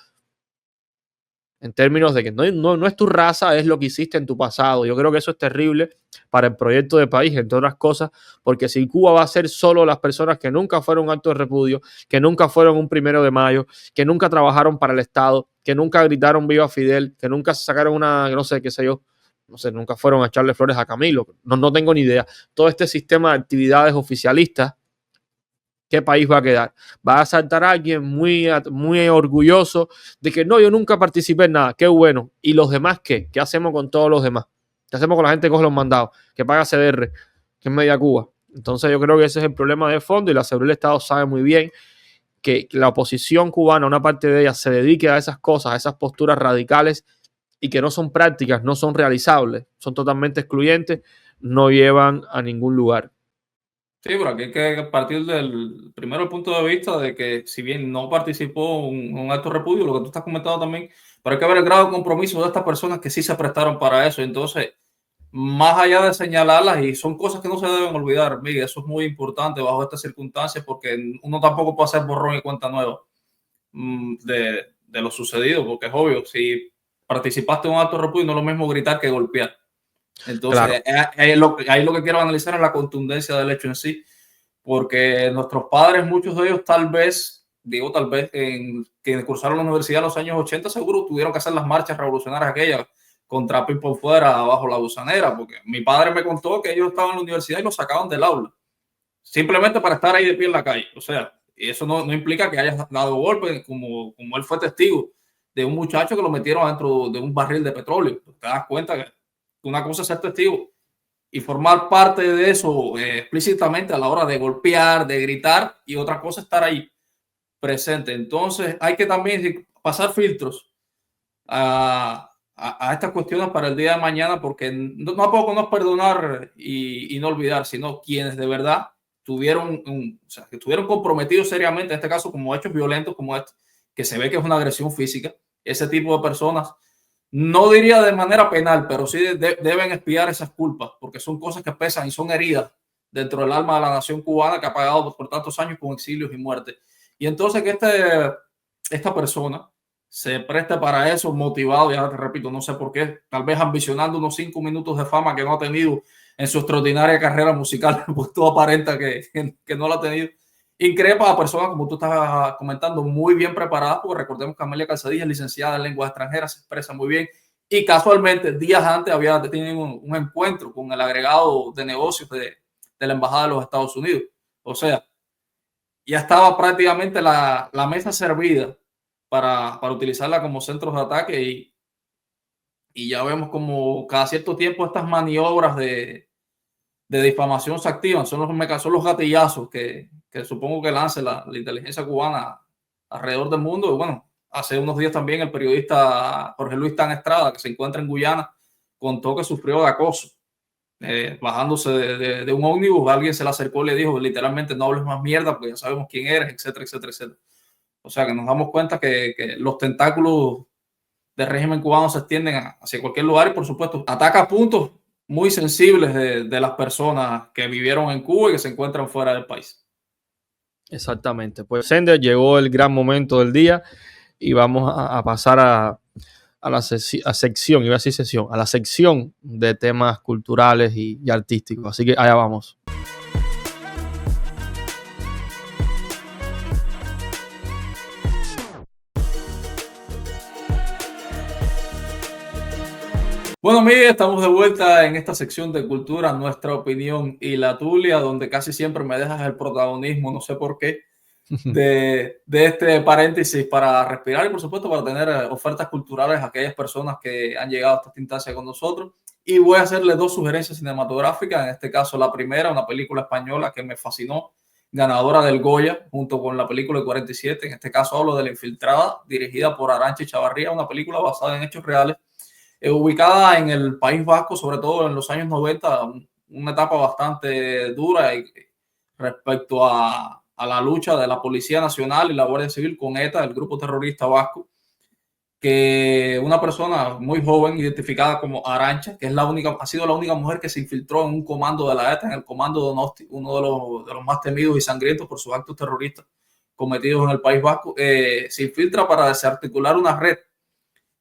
en términos de que no es tu raza, es lo que hiciste en tu pasado. Yo creo que eso es terrible para el proyecto de país, entre otras cosas, porque si Cuba va a ser solo las personas que nunca fueron un acto de repudio, que nunca fueron un 1 de mayo, que nunca trabajaron para el Estado, que nunca gritaron viva Fidel, que nunca sacaron una, no sé, qué sé yo, no sé, nunca fueron a echarle flores a Camilo, no tengo ni idea. Todo este sistema de actividades oficialistas, ¿qué país va a quedar? Va a saltar a alguien muy orgulloso de que no, yo nunca participé en nada, qué bueno. ¿Y los demás qué? ¿Qué hacemos con todos los demás? ¿Qué hacemos con la gente que coge los mandados, que paga CDR, que es media Cuba? Entonces yo creo que ese es el problema de fondo, y la seguridad del Estado sabe muy bien que la oposición cubana, una parte de ella, se dedique a esas cosas, a esas posturas radicales y que no son prácticas, no son realizables, son totalmente excluyentes, no llevan a ningún lugar. Sí, pero aquí hay que partir del primero punto de vista de que si bien no participó un acto de repudio, lo que tú estás comentando también, pero hay que ver el grado de compromiso de estas personas que sí se prestaron para eso. Entonces, más allá de señalarlas, y son cosas que no se deben olvidar, Miguel, eso es muy importante bajo estas circunstancias, porque uno tampoco puede hacer borrón y cuenta nueva de lo sucedido, porque es obvio, si participaste en un acto de repudio no es lo mismo gritar que golpear. Entonces, claro, ahí lo que quiero analizar es la contundencia del hecho en sí, porque nuestros padres, muchos de ellos tal vez, que cursaron la universidad en los años 80, seguro tuvieron que hacer las marchas revolucionarias aquellas contra Pipo fuera, bajo la gusanera, porque mi padre me contó que ellos estaban en la universidad y los sacaban del aula, simplemente para estar ahí de pie en la calle. O sea, y eso no implica que haya dado golpe, como él fue testigo de un muchacho que lo metieron dentro de un barril de petróleo. Te das cuenta que una cosa es ser testigo y formar parte de eso explícitamente a la hora de golpear, de gritar, y otra cosa es estar ahí presente. Entonces hay que también pasar filtros a estas cuestiones para el día de mañana, porque no poco no es perdonar y no olvidar, sino quienes de verdad que estuvieron comprometidos seriamente, en este caso como hechos violentos como este, que se ve que es una agresión física. Ese tipo de personas, no diría de manera penal, pero sí deben expiar esas culpas, porque son cosas que pesan y son heridas dentro del alma de la nación cubana, que ha pagado por tantos años con exilios y muerte. Y entonces que esta persona se presta para eso, motivado, ya te repito, no sé por qué, tal vez ambicionando unos 5 minutos de fama que no ha tenido en su extraordinaria carrera musical, pues todo aparenta que no la ha tenido. Increpa a personas, como tú estás comentando, muy bien preparadas, porque recordemos que Amelia Calzadilla es licenciada en lenguas extranjeras, se expresa muy bien, y casualmente días antes había tenido un encuentro con el agregado de negocios de la Embajada de los Estados Unidos. O sea, ya estaba prácticamente la mesa servida para utilizarla como centros de ataque, y ya vemos como cada cierto tiempo estas maniobras de difamación se activan. Son los gatillazos que supongo que lance la inteligencia cubana alrededor del mundo. Y bueno, hace unos días también el periodista Jorge Luis Tan Estrada, que se encuentra en Guyana, contó que sufrió de acoso. Bajándose de un ómnibus, alguien se le acercó y le dijo literalmente: no hables más mierda porque ya sabemos quién eres, etcétera, etcétera, etcétera. O sea que nos damos cuenta que los tentáculos del régimen cubano se extienden hacia cualquier lugar, y por supuesto ataca puntos muy sensibles de las personas que vivieron en Cuba y que se encuentran fuera del país. Exactamente. Pues Sender, llegó el gran momento del día y vamos a pasar a la sección, iba a decir sesión, a la sección de temas culturales y artísticos. Así que allá vamos. Bueno, Miguel, estamos de vuelta en esta sección de cultura, nuestra opinión y la tuya, donde casi siempre me dejas el protagonismo, no sé por qué, de este paréntesis para respirar y por supuesto para tener ofertas culturales a aquellas personas que han llegado a esta instancia con nosotros. Y voy a hacerle 2 sugerencias cinematográficas. En este caso, la primera, una película española que me fascinó, ganadora del Goya junto con la película de 47. En este caso hablo de La Infiltrada, dirigida por Arantxa Echavarría, una película basada en hechos reales, ubicada en el País Vasco, sobre todo en los años 90, una etapa bastante dura respecto a la lucha de la Policía Nacional y la Guardia Civil con ETA, el grupo terrorista vasco, que una persona muy joven, identificada como Arantxa, que es ha sido la única mujer que se infiltró en un comando de la ETA, en el comando Donosti, uno de los más temidos y sangrientos por sus actos terroristas cometidos en el País Vasco, se infiltra para desarticular una red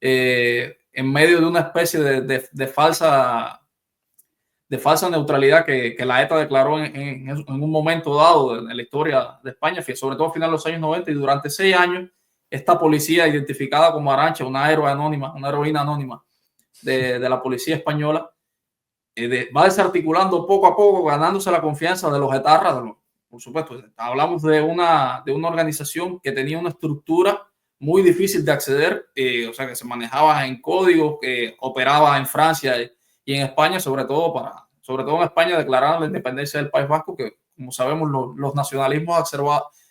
en medio de una especie de falsa neutralidad que la ETA declaró en un momento dado en la historia de España, sobre todo a finales de los años 90, y durante 6 años esta policía identificada como Arantxa, una heroína anónima de la policía española, va desarticulando poco a poco, ganándose la confianza de los etarras. Por supuesto, hablamos de una organización que tenía una estructura muy difícil de acceder, o sea, que se manejaba en códigos, que operaba en Francia y en España, sobre todo en España declararon la independencia del País Vasco, que como sabemos los nacionalismos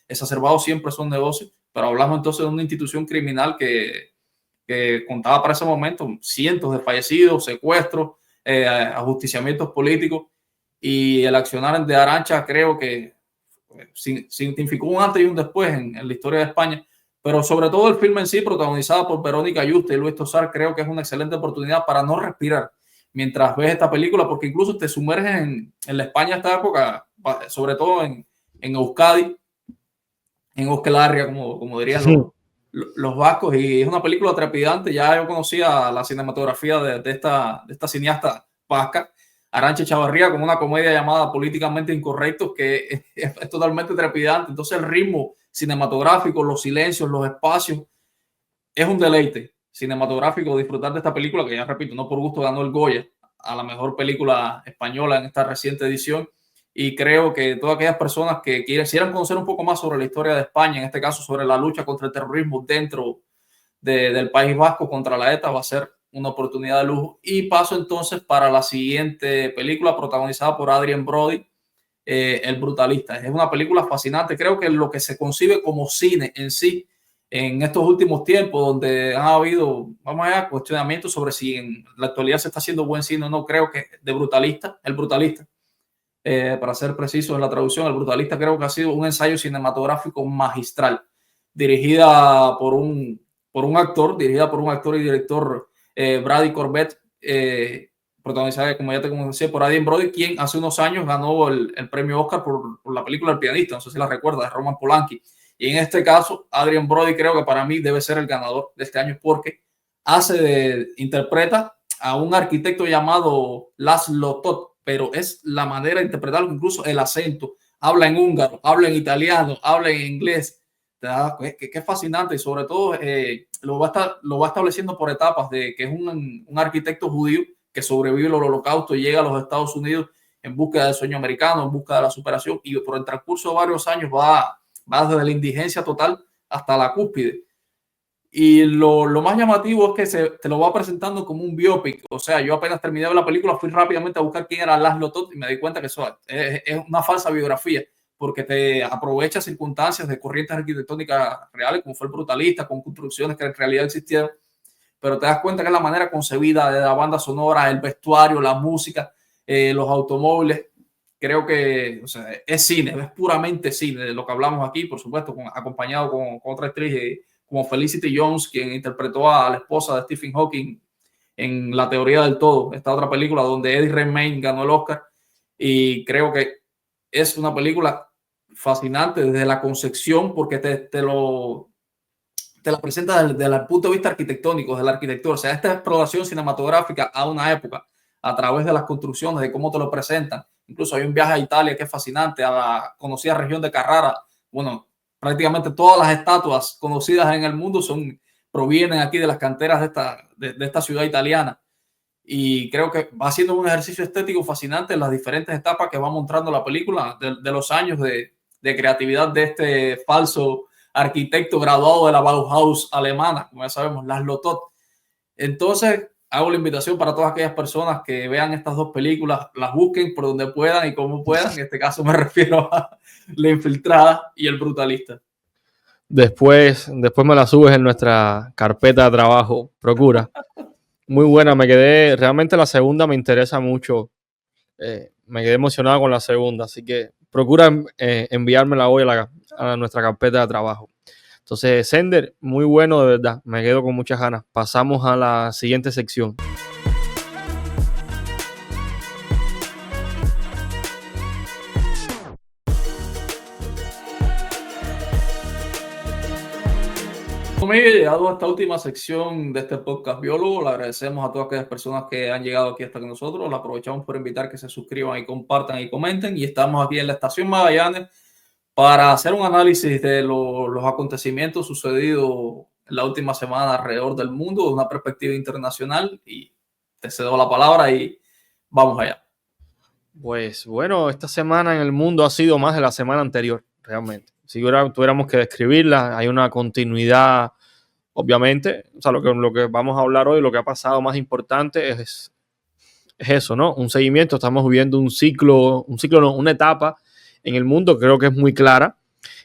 exacerbados siempre son negocios, pero hablamos entonces de una institución criminal que contaba para ese momento cientos de fallecidos, secuestros, ajusticiamientos políticos, y el accionar de Arantxa creo que significó un antes y un después en la historia de España. Pero sobre todo el filme en sí, protagonizado por Verónica Yuste y Luis Tosar, creo que es una excelente oportunidad para no respirar mientras ves esta película, porque incluso te sumerges en la España de esta época, sobre todo en Euskadi, en Euskal Herria, como dirían los vascos, y es una película trepidante. Ya yo conocía la cinematografía de esta cineasta vasca, Arantxa Echavarría, como una comedia llamada Políticamente Incorrectos, que es totalmente trepidante. Entonces el ritmo cinematográfico, los silencios, los espacios, es un deleite cinematográfico disfrutar de esta película, que ya repito, no por gusto ganó el Goya a la mejor película española en esta reciente edición. Y creo que todas aquellas personas que quieran conocer un poco más sobre la historia de España, en este caso sobre la lucha contra el terrorismo dentro del País Vasco contra la ETA, va a ser una oportunidad de lujo. Y paso entonces para la siguiente película, protagonizada por Adrien Brody, El Brutalista. Es una película fascinante. Creo que lo que se concibe como cine en sí en estos últimos tiempos, donde ha habido, vamos allá, cuestionamientos sobre si en la actualidad se está haciendo buen cine o no, creo que El Brutalista, para ser preciso en la traducción, El Brutalista creo que ha sido un ensayo cinematográfico magistral, dirigida por un actor y director, Brady Corbett, protagonizada, como ya te comenté, por Adrien Brody, quien hace unos años ganó el premio Oscar por la película El Pianista, no sé si la recuerdas, de Roman Polanski. Y en este caso, Adrien Brody creo que para mí debe ser el ganador de este año, porque interpreta a un arquitecto llamado Laszlo Toth, pero es la manera de interpretarlo, incluso el acento. Habla en húngaro, habla en italiano, habla en inglés. Qué fascinante, y sobre todo lo va estableciendo por etapas, de que es un arquitecto judío que sobrevive al Holocausto y llega a los Estados Unidos en busca del sueño americano, en busca de la superación, y por el transcurso de varios años va desde la indigencia total hasta la cúspide. Y lo más llamativo es que te lo va presentando como un biopic. O sea, yo apenas terminé de la película, fui rápidamente a buscar quién era Laszlo Toth y me di cuenta que eso es una falsa biografía, porque te aprovecha circunstancias de corrientes arquitectónicas reales, como fue El Brutalista, con construcciones que en realidad existieron, pero te das cuenta que es la manera concebida de la banda sonora, el vestuario, la música, los automóviles. Creo que, o sea, es cine, es puramente cine de lo que hablamos aquí, por supuesto, acompañado con otra actriz como Felicity Jones, quien interpretó a la esposa de Stephen Hawking en La Teoría del Todo, esta otra película donde Eddie Redmayne ganó el Oscar. Y creo que es una película fascinante desde la concepción, porque te la presenta desde el punto de vista arquitectónico, de la arquitectura. O sea, esta exploración cinematográfica a una época a través de las construcciones, de cómo te lo presentan. Incluso hay un viaje a Italia que es fascinante, a la conocida región de Carrara. Bueno, prácticamente todas las estatuas conocidas en el mundo provienen aquí de las canteras de esta ciudad italiana. Y creo que va haciendo un ejercicio estético fascinante en las diferentes etapas que va mostrando la película, de los años de creatividad de este falso arquitecto graduado de la Bauhaus alemana, como ya sabemos, Laszlo Toth. Entonces, hago la invitación para todas aquellas personas que vean estas dos películas, las busquen por donde puedan y como puedan. En este caso me refiero a La Infiltrada y El Brutalista. Después me la subes en nuestra carpeta de trabajo. Procura. Muy buena, me quedé. Realmente la segunda me interesa mucho. Me quedé emocionado con la segunda, así que procura enviármela hoy a nuestra carpeta de trabajo. Entonces, Sender, muy bueno de verdad. Me quedo con muchas ganas. Pasamos a la siguiente sección. Conmigo he llegado a esta última sección de este podcast biólogo. Le agradecemos a todas aquellas personas que han llegado aquí hasta con nosotros. Le aprovechamos por invitar que se suscriban y compartan y comenten. Y estamos aquí en la Estación Magallanes para hacer un análisis de los acontecimientos sucedidos en la última semana alrededor del mundo, de una perspectiva internacional. Y te cedo la palabra y vamos allá. Pues bueno, esta semana en el mundo ha sido más de la semana anterior, realmente. Si tuviéramos que describirla, hay una continuidad, obviamente. O sea, lo que vamos a hablar hoy, lo que ha pasado más importante es eso, ¿no? Un seguimiento. Estamos viviendo un ciclo, no, una etapa en el mundo, creo que es muy clara,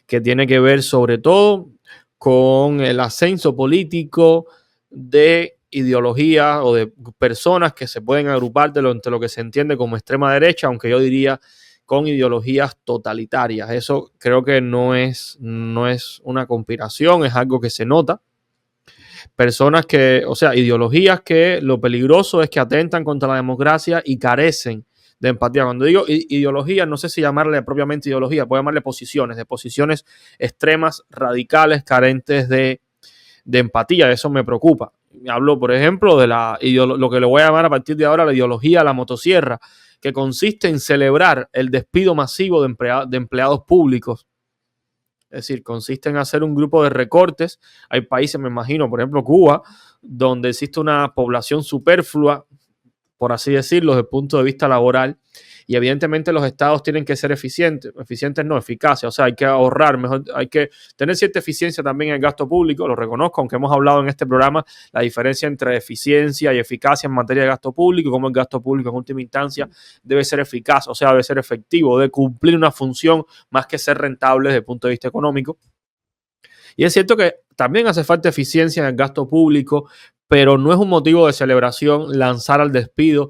que tiene que ver sobre todo con el ascenso político de ideologías o de personas que se pueden agrupar entre lo que se entiende como extrema derecha, aunque yo diría con ideologías totalitarias. Eso creo que no es una conspiración, es algo que se nota. Personas que, o sea, ideologías que lo peligroso es que atentan contra la democracia y carecen de empatía. Cuando digo ideología, no sé si llamarle propiamente ideología, puedo llamarle posiciones, de posiciones extremas, radicales, carentes de empatía. Eso me preocupa. Hablo, por ejemplo, de lo que le voy a llamar a partir de ahora la ideología de la motosierra, que consiste en celebrar el despido masivo de empleados públicos. Es decir, consiste en hacer un grupo de recortes. Hay países, me imagino, por ejemplo Cuba, donde existe una población superflua, por así decirlo, desde el punto de vista laboral. Y evidentemente los estados tienen que ser eficientes no, eficaces. O sea, hay que ahorrar, mejor, hay que tener cierta eficiencia también en el gasto público. Lo reconozco, aunque hemos hablado en este programa la diferencia entre eficiencia y eficacia en materia de gasto público, y cómo el gasto público en última instancia debe ser eficaz, o sea, debe ser efectivo, debe cumplir una función más que ser rentable desde el punto de vista económico. Y es cierto que también hace falta eficiencia en el gasto público, pero no es un motivo de celebración lanzar al despido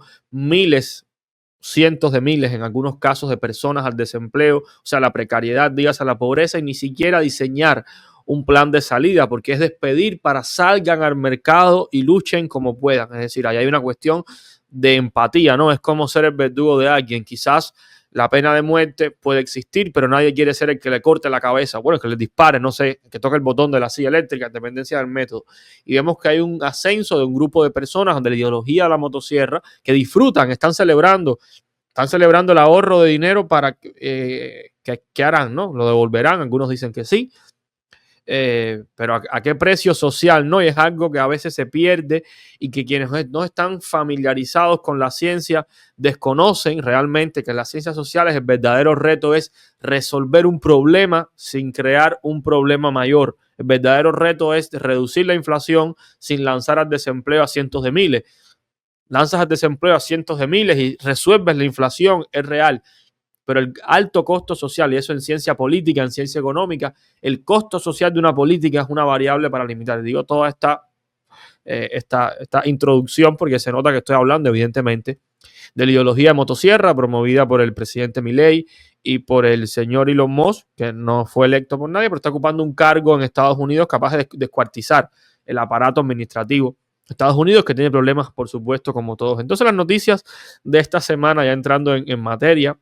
cientos de miles en algunos casos de personas al desempleo, o sea, la precariedad, dígase, a la pobreza, y ni siquiera diseñar un plan de salida, porque es despedir para salgan al mercado y luchen como puedan. Es decir, ahí hay una cuestión de empatía, ¿no? Es como ser el verdugo de alguien. Quizás la pena de muerte puede existir, pero nadie quiere ser el que le corte la cabeza, bueno, que le dispare, no sé, que toque el botón de la silla eléctrica, en dependencia del método. Y vemos que hay un ascenso de un grupo de personas de la ideología de la motosierra que disfrutan, están celebrando el ahorro de dinero para ¿qué harán? ¿No? Lo devolverán, algunos dicen que sí. Pero ¿a qué precio social? No, y es algo que a veces se pierde y que quienes no están familiarizados con la ciencia desconocen realmente que en las ciencias sociales el verdadero reto es resolver un problema sin crear un problema mayor. El verdadero reto es reducir la inflación sin lanzar al desempleo a cientos de miles. Lanzas al desempleo a cientos de miles y resuelves la inflación, es real. Pero el alto costo social, y eso en ciencia política, en ciencia económica, el costo social de una política es una variable para limitar. Digo toda esta introducción porque se nota que estoy hablando, evidentemente, de la ideología de motosierra promovida por el presidente Milei y por el señor Elon Musk, que no fue electo por nadie, pero está ocupando un cargo en Estados Unidos capaz de descuartizar el aparato administrativo. Estados Unidos, que tiene problemas, por supuesto, como todos. Entonces, las noticias de esta semana, ya entrando en materia,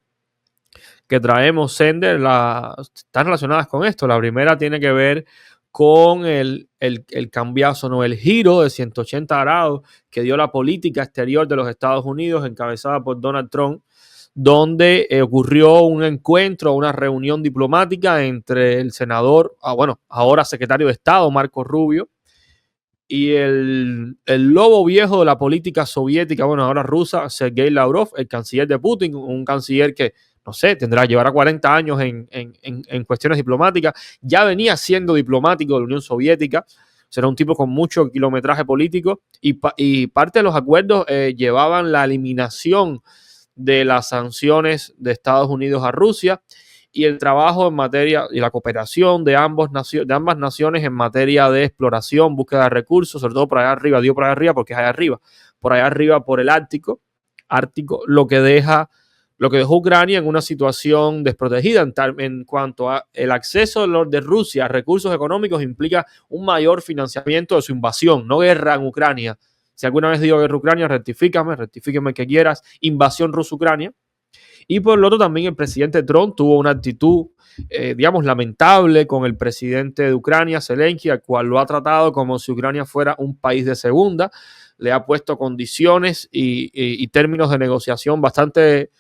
que traemos, Sender, están relacionadas con esto. La primera tiene que ver con el cambiazo, ¿no? El giro de 180 grados que dio la política exterior de los Estados Unidos, encabezada por Donald Trump, donde ocurrió un encuentro, una reunión diplomática entre el senador, ahora secretario de Estado, Marco Rubio, y el lobo viejo de la política soviética, ahora rusa, Sergei Lavrov, el canciller de Putin, un canciller que, no sé, llevará 40 años en cuestiones diplomáticas, ya venía siendo diplomático de la Unión Soviética, Será un tipo con mucho kilometraje político y parte de los acuerdos llevaban la eliminación de las sanciones de Estados Unidos a Rusia y el trabajo en materia y la cooperación de ambas naciones en materia de exploración, búsqueda de recursos, sobre todo por allá arriba, digo por allá arriba porque es allá arriba por el Ártico, lo que dejó Ucrania en una situación desprotegida en cuanto a el acceso de Rusia a recursos económicos implica un mayor financiamiento de su invasión, no guerra en Ucrania. Si alguna vez digo guerra a Ucrania, rectifícame que quieras, invasión rusa-Ucrania. Y por lo otro también el presidente Trump tuvo una actitud, digamos, lamentable con el presidente de Ucrania, Zelensky, al cual lo ha tratado como si Ucrania fuera un país de segunda. Le ha puesto condiciones y términos de negociación bastante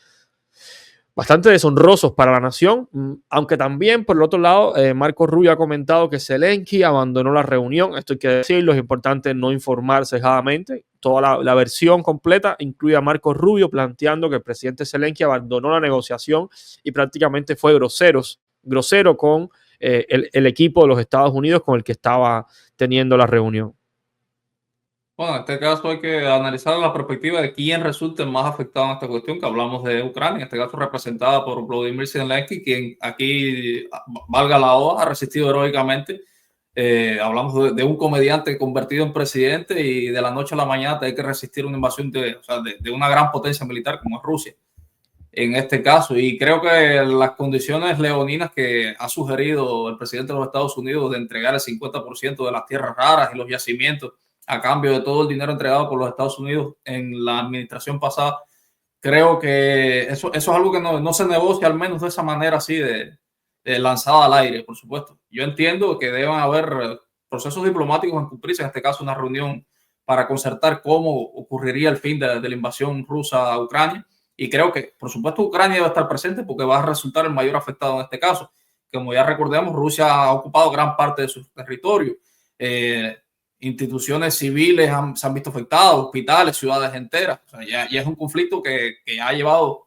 deshonrosos para la nación, aunque también, por el otro lado, Marco Rubio ha comentado que Zelensky abandonó la reunión. Esto hay que decirlo, es importante no informar sesgadamente. Toda la versión completa incluye a Marco Rubio planteando que el presidente Zelensky abandonó la negociación y prácticamente fue grosero con el equipo de los Estados Unidos con el que estaba teniendo la reunión. Bueno, en este caso hay que analizar la perspectiva de quién resulta el más afectado en esta cuestión, que hablamos de Ucrania, en este caso representada por Volodymyr Zelensky, quien aquí, valga la OA, ha resistido heroicamente. Hablamos de un comediante convertido en presidente y de la noche a la mañana hay que resistir una invasión de una gran potencia militar como es Rusia, en este caso. Y creo que las condiciones leoninas que ha sugerido el presidente de los Estados Unidos de entregar el 50% de las tierras raras y los yacimientos a cambio de todo el dinero entregado por los Estados Unidos en la administración pasada, creo que eso es algo que no se negocia, al menos de esa manera así de lanzada al aire, por supuesto. Yo entiendo que deben haber procesos diplomáticos en cumplirse, en este caso una reunión para concertar cómo ocurriría el fin de la invasión rusa a Ucrania, y creo que, por supuesto, Ucrania debe estar presente porque va a resultar el mayor afectado en este caso. Como ya recordemos, Rusia ha ocupado gran parte de su territorio. Instituciones civiles se han visto afectadas, hospitales, ciudades enteras. O sea, ya es un conflicto que ha llevado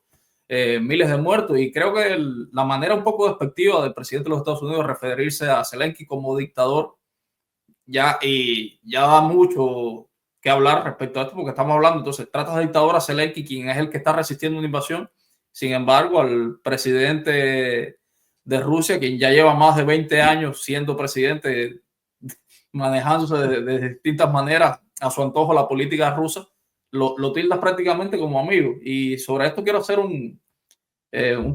miles de muertos, y creo que la manera un poco despectiva del presidente de los Estados Unidos de referirse a Zelensky como dictador ya da mucho que hablar respecto a esto, porque estamos hablando, entonces, tratas de dictador a Zelensky, quien es el que está resistiendo una invasión. Sin embargo, al presidente de Rusia, quien ya lleva más de 20 años siendo presidente, manejándose de distintas maneras a su antojo la política rusa, lo tildas prácticamente como amigo. Y sobre esto quiero hacer un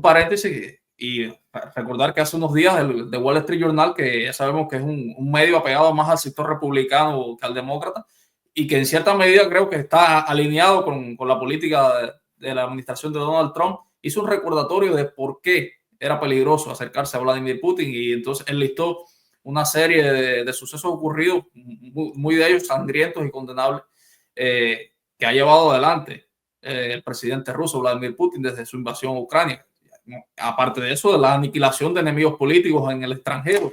paréntesis y recordar que hace unos días el The Wall Street Journal, que ya sabemos que es un medio apegado más al sector republicano que al demócrata, y que en cierta medida creo que está alineado con la política de la administración de Donald Trump, hizo un recordatorio de por qué era peligroso acercarse a Vladimir Putin, y entonces enlistó una serie de sucesos ocurridos, muy de ellos sangrientos y condenables, que ha llevado adelante el presidente ruso Vladimir Putin desde su invasión a Ucrania. Aparte de eso, de la aniquilación de enemigos políticos en el extranjero.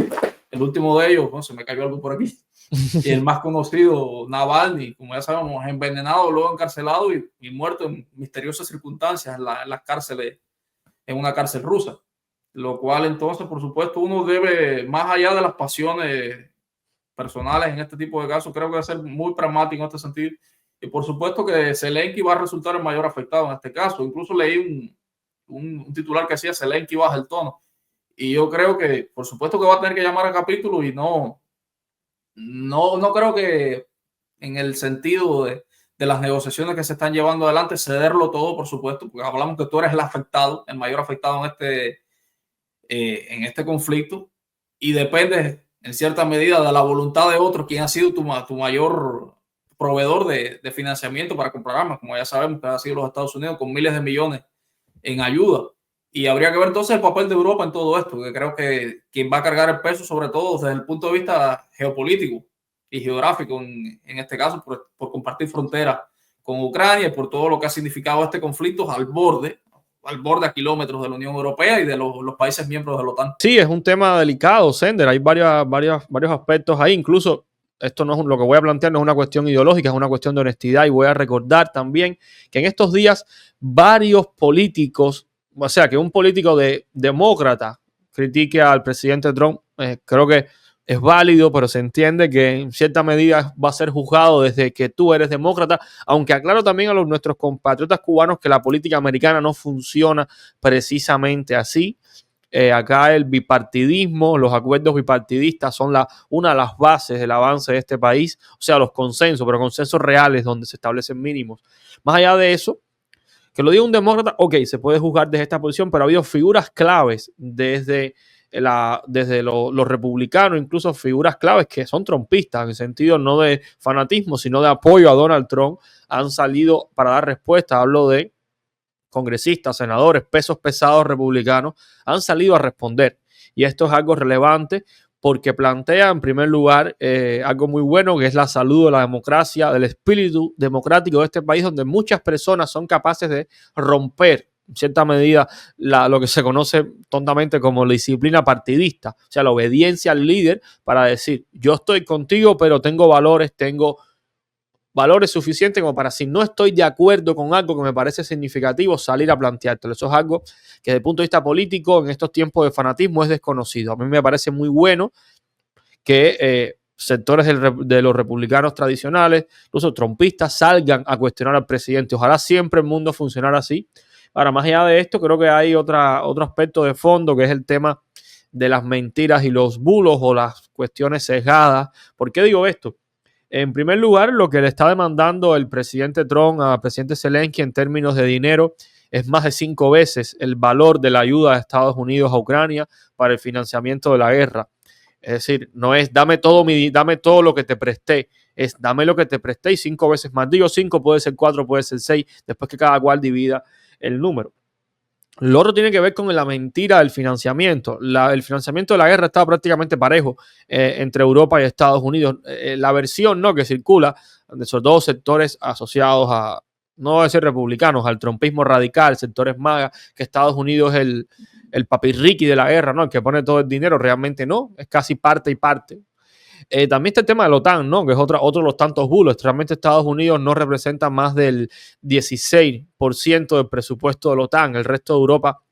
El último de ellos, se me cayó algo por aquí, y el más conocido, Navalny, como ya sabemos, envenenado, luego encarcelado y muerto en misteriosas circunstancias en las cárceles, en una cárcel rusa. Lo cual, entonces, por supuesto, uno debe, más allá de las pasiones personales en este tipo de casos, creo que debe ser muy pragmático en este sentido. Y por supuesto que Zelensky va a resultar el mayor afectado en este caso. Incluso leí un titular que decía Zelensky baja el tono. Y yo creo que, por supuesto, que va a tener que llamar a capítulo, y no creo que en el sentido de las negociaciones que se están llevando adelante, cederlo todo, por supuesto, porque hablamos que tú eres el afectado, el mayor afectado en este conflicto, y depende en cierta medida de la voluntad de otros, quien ha sido tu mayor proveedor de financiamiento para comprar armas, como ya sabemos que ha sido los Estados Unidos, con miles de millones en ayuda. Y habría que ver entonces el papel de Europa en todo esto, que creo que quien va a cargar el peso, sobre todo desde el punto de vista geopolítico y geográfico, en este caso por compartir frontera con Ucrania, y por todo lo que ha significado este conflicto al borde a kilómetros de la Unión Europea y de los países miembros de la OTAN. Sí, es un tema delicado, Sender. Hay varios aspectos ahí. Incluso esto no es lo que voy a plantear, no es una cuestión ideológica, es una cuestión de honestidad. Y voy a recordar también que en estos días varios políticos, o sea, que un político demócrata critique al presidente Trump, creo que es válido, pero se entiende que en cierta medida va a ser juzgado desde que tú eres demócrata, aunque aclaro también a nuestros compatriotas cubanos que la política americana no funciona precisamente así. Acá el bipartidismo, los acuerdos bipartidistas son una de las bases del avance de este país, o sea, los consensos, pero consensos reales donde se establecen mínimos. Más allá de eso, que lo diga un demócrata, ok, se puede juzgar desde esta posición, pero ha habido figuras claves desde los republicanos, incluso figuras claves que son trumpistas, en el sentido no de fanatismo, sino de apoyo a Donald Trump, han salido para dar respuesta. Hablo de congresistas, senadores, pesos pesados republicanos, han salido a responder. Y esto es algo relevante porque plantea, en primer lugar, algo muy bueno, que es la salud de la democracia, del espíritu democrático de este país, donde muchas personas son capaces de romper, en cierta medida, lo que se conoce tontamente como la disciplina partidista, o sea, la obediencia al líder para decir, yo estoy contigo, pero tengo valores suficientes como para, si no estoy de acuerdo con algo que me parece significativo, salir a planteártelo. Eso es algo que desde el punto de vista político en estos tiempos de fanatismo es desconocido. A mí me parece muy bueno que sectores de los republicanos tradicionales, incluso trumpistas, salgan a cuestionar al presidente. Ojalá siempre el mundo funcionara así. Ahora, más allá de esto, creo que hay otro aspecto de fondo, que es el tema de las mentiras y los bulos o las cuestiones sesgadas. ¿Por qué digo esto? En primer lugar, lo que le está demandando el presidente Trump al presidente Zelensky en términos de dinero es más de 5 veces el valor de la ayuda de Estados Unidos a Ucrania para el financiamiento de la guerra. Es decir, no es dame todo lo que te presté, es dame lo que te presté y 5 veces más. Digo 5, puede ser 4, puede ser 6, después que cada cual divida el número. Lo otro tiene que ver con la mentira del financiamiento. El financiamiento de la guerra estaba prácticamente parejo entre Europa y Estados Unidos. La versión que circula de esos dos sectores asociados a, no voy a decir republicanos, al trumpismo radical, sectores MAGA, que Estados Unidos es el papirriqui de la guerra, ¿no? El que pone todo el dinero, realmente no, es casi parte y parte. También está el tema de la OTAN, ¿no? Que es otro de los tantos bulos. Realmente Estados Unidos no representa más del 16% del presupuesto de la OTAN. El resto de Europa,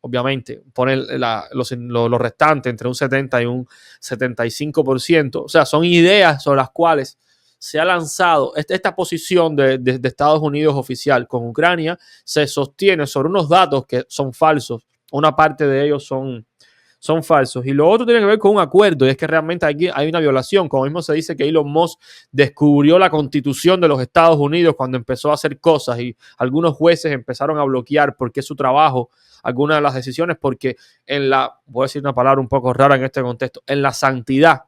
obviamente, pone los restantes entre un 70 y un 75%. O sea, son ideas sobre las cuales se ha lanzado esta posición de Estados Unidos oficial con Ucrania, se sostiene sobre unos datos que son falsos. Una parte de ellos son falsos. Y lo otro tiene que ver con un acuerdo, y es que realmente aquí hay una violación. Como mismo se dice que Elon Musk descubrió la constitución de los Estados Unidos cuando empezó a hacer cosas y algunos jueces empezaron a bloquear porque es su trabajo, algunas de las decisiones, porque voy a decir una palabra un poco rara en este contexto, en la santidad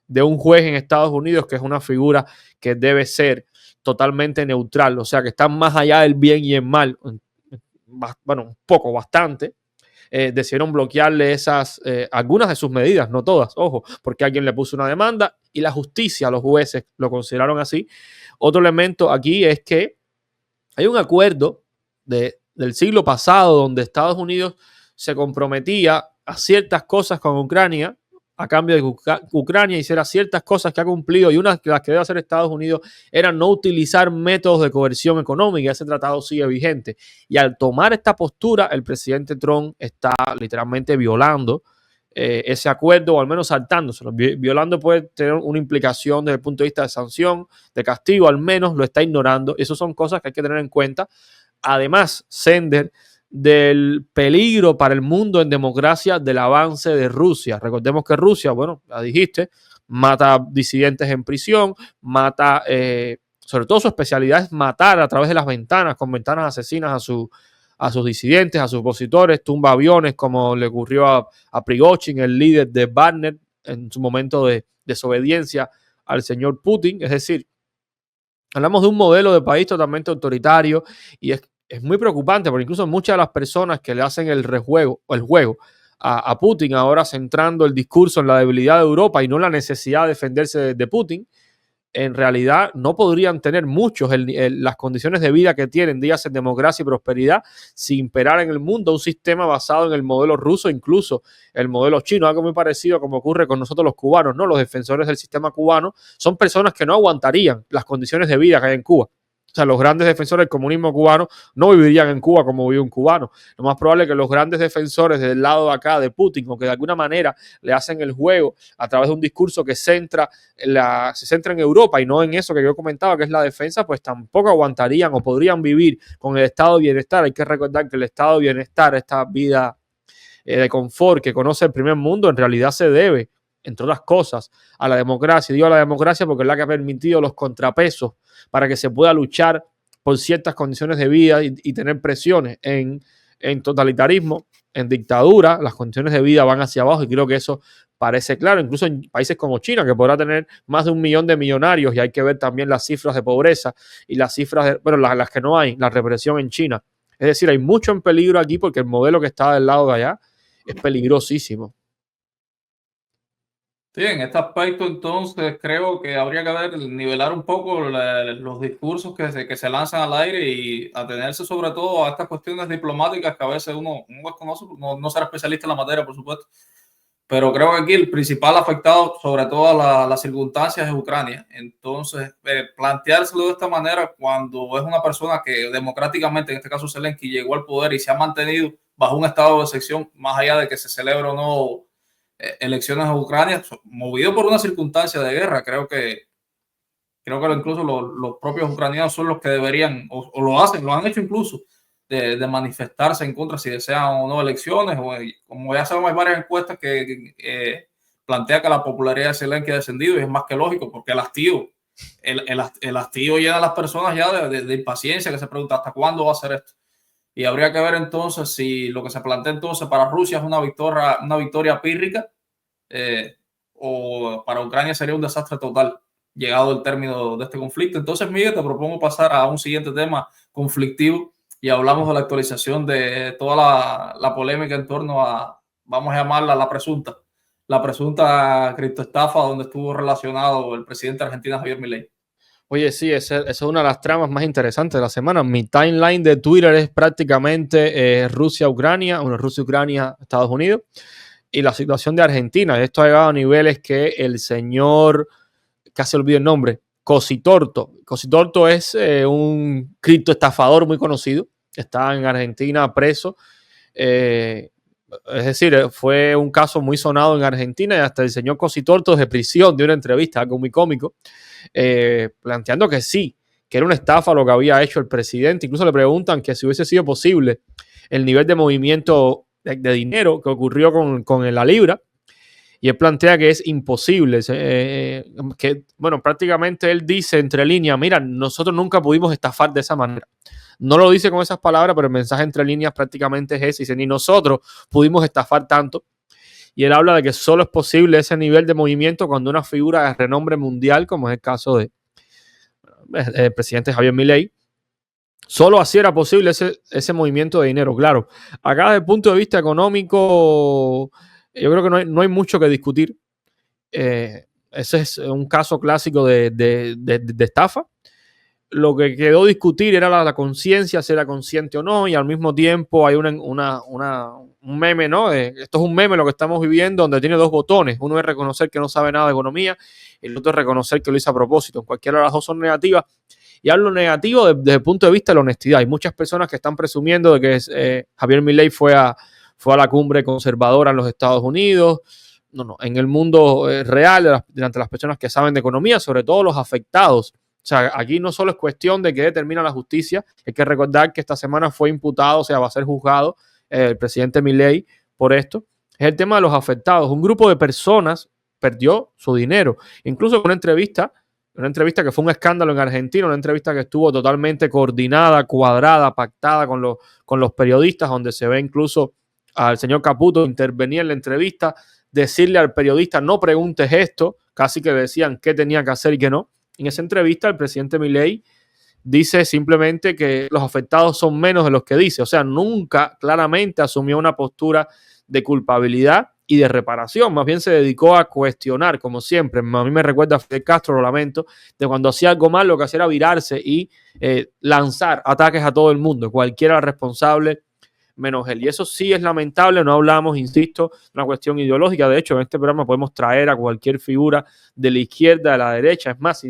de un juez en Estados Unidos, que es una figura que debe ser totalmente neutral, o sea, que está más allá del bien y el mal, un poco, bastante. Decidieron bloquearle algunas de sus medidas, no todas, ojo, porque alguien le puso una demanda y la justicia, los jueces lo consideraron así. Otro elemento aquí es que hay un acuerdo del siglo pasado donde Estados Unidos se comprometía a ciertas cosas con Ucrania a cambio de que Ucrania hiciera ciertas cosas que ha cumplido, y una de las que debe hacer Estados Unidos era no utilizar métodos de coerción económica. Ese tratado sigue vigente. Y al tomar esta postura, el presidente Trump está literalmente violando ese acuerdo, o al menos saltándoselo. Violando puede tener una implicación desde el punto de vista de sanción, de castigo, al menos lo está ignorando. Esas son cosas que hay que tener en cuenta. Además, Sender, del peligro para el mundo en democracia del avance de Rusia. Recordemos que Rusia, bueno, ya dijiste, mata disidentes en prisión, mata, sobre todo su especialidad es matar a través de las ventanas, con ventanas asesinas a sus disidentes, a sus opositores, tumba aviones, como le ocurrió a Prigozhin, el líder de Wagner, en su momento de desobediencia al señor Putin. Es decir, hablamos de un modelo de país totalmente autoritario, y es muy preocupante porque incluso muchas de las personas que le hacen el juego a Putin, ahora centrando el discurso en la debilidad de Europa y no en la necesidad de defenderse de Putin, en realidad no podrían tener muchos las condiciones de vida que tienen, días en democracia y prosperidad, si imperara en el mundo un sistema basado en el modelo ruso, incluso el modelo chino, algo muy parecido como ocurre con nosotros los cubanos, ¿no? Los defensores del sistema cubano son personas que no aguantarían las condiciones de vida que hay en Cuba. O sea, los grandes defensores del comunismo cubano no vivirían en Cuba como vive un cubano. Lo más probable es que los grandes defensores del lado de acá de Putin, o que de alguna manera le hacen el juego a través de un discurso que se centra en Europa y no en eso que yo comentaba, que es la defensa, pues tampoco aguantarían o podrían vivir con el estado de bienestar. Hay que recordar que el estado de bienestar, esta vida de confort que conoce el primer mundo, en realidad se debe, entre otras cosas, a la democracia. Digo a la democracia porque es la que ha permitido los contrapesos para que se pueda luchar por ciertas condiciones de vida y tener presiones. En totalitarismo, en dictadura, las condiciones de vida van hacia abajo y creo que eso parece claro, incluso en países como China, que podrá tener más de 1 millón de millonarios, y hay que ver también las cifras de pobreza y las cifras, las que no hay, la represión en China. Es decir, hay mucho en peligro aquí porque el modelo que está del lado de allá es peligrosísimo. Sí, en este aspecto entonces creo que habría que nivelar un poco los discursos que se lanzan al aire y atenerse sobre todo a estas cuestiones diplomáticas que a veces uno desconoce, no será especialista en la materia, por supuesto, pero creo que aquí el principal afectado sobre todas las circunstancias es Ucrania. Entonces, planteárselo de esta manera cuando es una persona que democráticamente, en este caso Zelensky, llegó al poder y se ha mantenido bajo un estado de excepción, más allá de que se celebre o no elecciones en Ucrania, movido por una circunstancia de guerra. Creo que incluso los propios ucranianos son los que deberían, o lo hacen, lo han hecho incluso, de manifestarse en contra si desean o no elecciones. O, como ya sabemos, hay varias encuestas que plantea que la popularidad de Zelensky ha descendido, y es más que lógico, porque el hastío llena a las personas ya de impaciencia, que se pregunta hasta cuándo va a ser esto. Y habría que ver entonces si lo que se plantea entonces para Rusia es una victoria pírrica, o para Ucrania sería un desastre total llegado el término de este conflicto. Entonces, Miguel, te propongo pasar a un siguiente tema conflictivo y hablamos de la actualización de toda la polémica en torno a, vamos a llamarla la presunta criptoestafa donde estuvo relacionado el presidente argentino Javier Milei. Oye, sí, esa es una de las tramas más interesantes de la semana. Mi timeline de Twitter es prácticamente Rusia-Ucrania, Rusia-Ucrania, Estados Unidos, y la situación de Argentina. Esto ha llegado a niveles que el señor, casi olvidé el nombre, Cositorto. Cositorto es un criptoestafador muy conocido. Está en Argentina preso. Es decir, fue un caso muy sonado en Argentina y hasta el señor Cositorto de prisión dio una entrevista, algo muy cómico, planteando que sí, que era una estafa lo que había hecho el presidente. Incluso le preguntan que si hubiese sido posible el nivel de movimiento de dinero que ocurrió con la libra, y él plantea que es imposible, que, bueno, prácticamente él dice entre líneas, mira, nosotros nunca pudimos estafar de esa manera. No lo dice con esas palabras, pero el mensaje entre líneas prácticamente es ese. Dice, ni nosotros pudimos estafar tanto. Y él habla de que solo es posible ese nivel de movimiento cuando una figura de renombre mundial, como es el caso del presidente Javier Milei, solo así era posible ese movimiento de dinero. Claro, acá desde el punto de vista económico, yo creo que no hay mucho que discutir. Ese es un caso clásico de estafa. Lo que quedó discutir era la conciencia, si era consciente o no, y al mismo tiempo hay un meme, ¿no? Esto es un meme lo que estamos viviendo, donde tiene 2 botones. Uno es reconocer que no sabe nada de economía, y el otro es reconocer que lo hizo a propósito. Cualquiera de las dos son negativas. Y hablo negativo desde el punto de vista de la honestidad. Hay muchas personas que están presumiendo de que Javier Milei fue a la cumbre conservadora en los Estados Unidos. No, en el mundo real, delante de las personas que saben de economía, sobre todo los afectados. O sea, aquí no solo es cuestión de que determina la justicia, hay que recordar que esta semana fue imputado, o sea, va a ser juzgado el presidente Milei por esto. Es el tema de los afectados. Un grupo de personas perdió su dinero. Incluso una entrevista que fue un escándalo en Argentina, una entrevista que estuvo totalmente coordinada, cuadrada, pactada con los periodistas, donde se ve incluso al señor Caputo intervenir en la entrevista, decirle al periodista, no preguntes esto, casi que decían qué tenía que hacer y qué no. En esa entrevista, el presidente Milei dice simplemente que los afectados son menos de los que dice. O sea, nunca claramente asumió una postura de culpabilidad y de reparación. Más bien se dedicó a cuestionar, como siempre. A mí me recuerda a Fidel Castro, lo lamento, de cuando hacía algo mal, lo que hacía era virarse y lanzar ataques a todo el mundo. Cualquiera era responsable menos él. Y eso sí es lamentable. No hablamos, insisto, de una cuestión ideológica. De hecho, en este programa podemos traer a cualquier figura de la izquierda, de la derecha. Es más,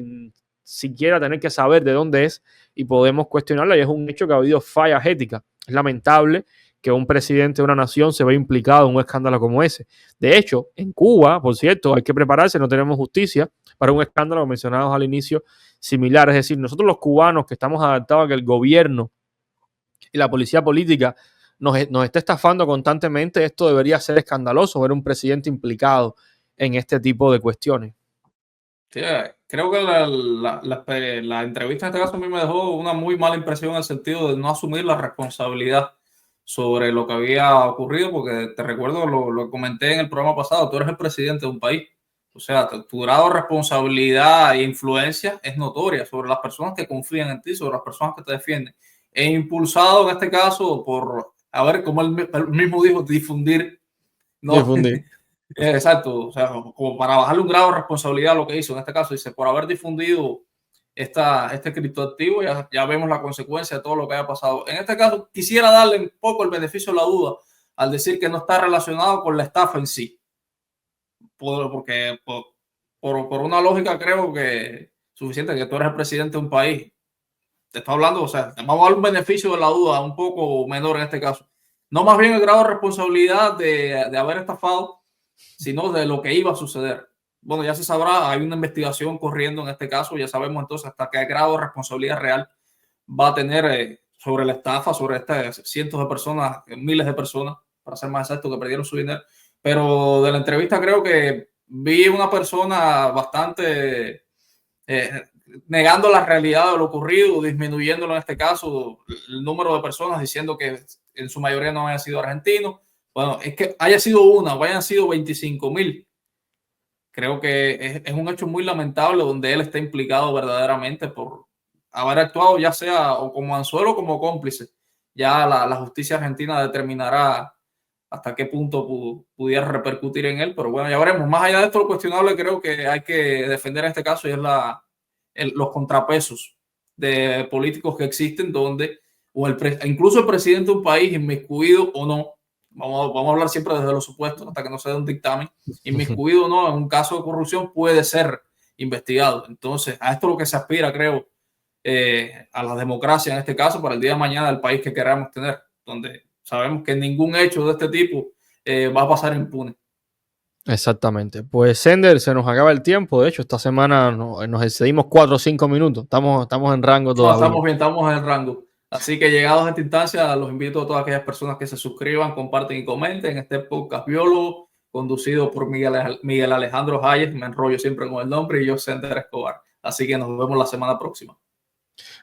siquiera tener que saber de dónde es y podemos cuestionarla, y es un hecho que ha habido fallas éticas. Es lamentable que un presidente de una nación se vea implicado en un escándalo como ese. De hecho, en Cuba, por cierto, hay que prepararse, no tenemos justicia para un escándalo mencionado al inicio similar. Es decir, nosotros los cubanos que estamos adaptados a que el gobierno y la policía política nos está estafando constantemente, esto debería ser escandaloso ver un presidente implicado en este tipo de cuestiones. Sí, creo que la entrevista en este caso a mí me dejó una muy mala impresión en el sentido de no asumir la responsabilidad sobre lo que había ocurrido, porque te recuerdo, lo comenté en el programa pasado, tú eres el presidente de un país, o sea, tu grado de responsabilidad e influencia es notoria sobre las personas que confían en ti, sobre las personas que te defienden, e impulsado en este caso por, a ver, como él mismo dijo, difundir, ¿no? Difundir. Exacto, o sea, como para bajarle un grado de responsabilidad a lo que hizo. En este caso, dice, por haber difundido este criptoactivo, ya vemos la consecuencia de todo lo que haya pasado. En este caso, quisiera darle un poco el beneficio de la duda al decir que no está relacionado con la estafa en sí. Porque por una lógica creo que suficiente, que tú eres el presidente de un país. Te está hablando, o sea, vamos a dar un beneficio de la duda un poco menor en este caso. No más bien el grado de responsabilidad de haber estafado, sino de lo que iba a suceder. Bueno, ya se sabrá, hay una investigación corriendo en este caso, ya sabemos entonces hasta qué grado de responsabilidad real va a tener sobre la estafa, sobre estas cientos de personas, miles de personas, para ser más exacto, que perdieron su dinero. Pero de la entrevista creo que vi una persona bastante negando la realidad de lo ocurrido, disminuyéndolo en este caso, el número de personas, diciendo que en su mayoría no habían sido argentinos. Bueno, es que haya sido una o hayan sido 25,000. Creo que es un hecho muy lamentable donde él está implicado verdaderamente por haber actuado ya sea o como anzuelo o como cómplice. Ya la justicia argentina determinará hasta qué punto pudiera repercutir en él, pero bueno, ya veremos. Más allá de esto, lo cuestionable creo que hay que defender en este caso y es los contrapesos de políticos que existen donde incluso el presidente de un país, inmiscuido o no, vamos a hablar siempre desde los supuestos hasta que no se dé un dictamen, inmiscuido o no en un caso de corrupción puede ser investigado. Entonces, a esto es lo que se aspira, creo, a la democracia en este caso para el día de mañana del país que queramos tener, donde sabemos que ningún hecho de este tipo va a pasar impune. Exactamente. Pues Sender, se nos acaba el tiempo. De hecho, esta semana nos excedimos 4 o 5 minutos. Estamos en rango todavía. Estamos bien, estamos en el rango. Así que llegados a esta instancia, los invito a todas aquellas personas que se suscriban, comparten y comenten este podcast Biólogo, conducido por Miguel Alejandro Hayes. Me enrollo siempre con el nombre, y yo, Sender Escobar. Así que nos vemos la semana próxima.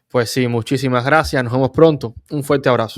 Pues sí, muchísimas gracias. Nos vemos pronto. Un fuerte abrazo.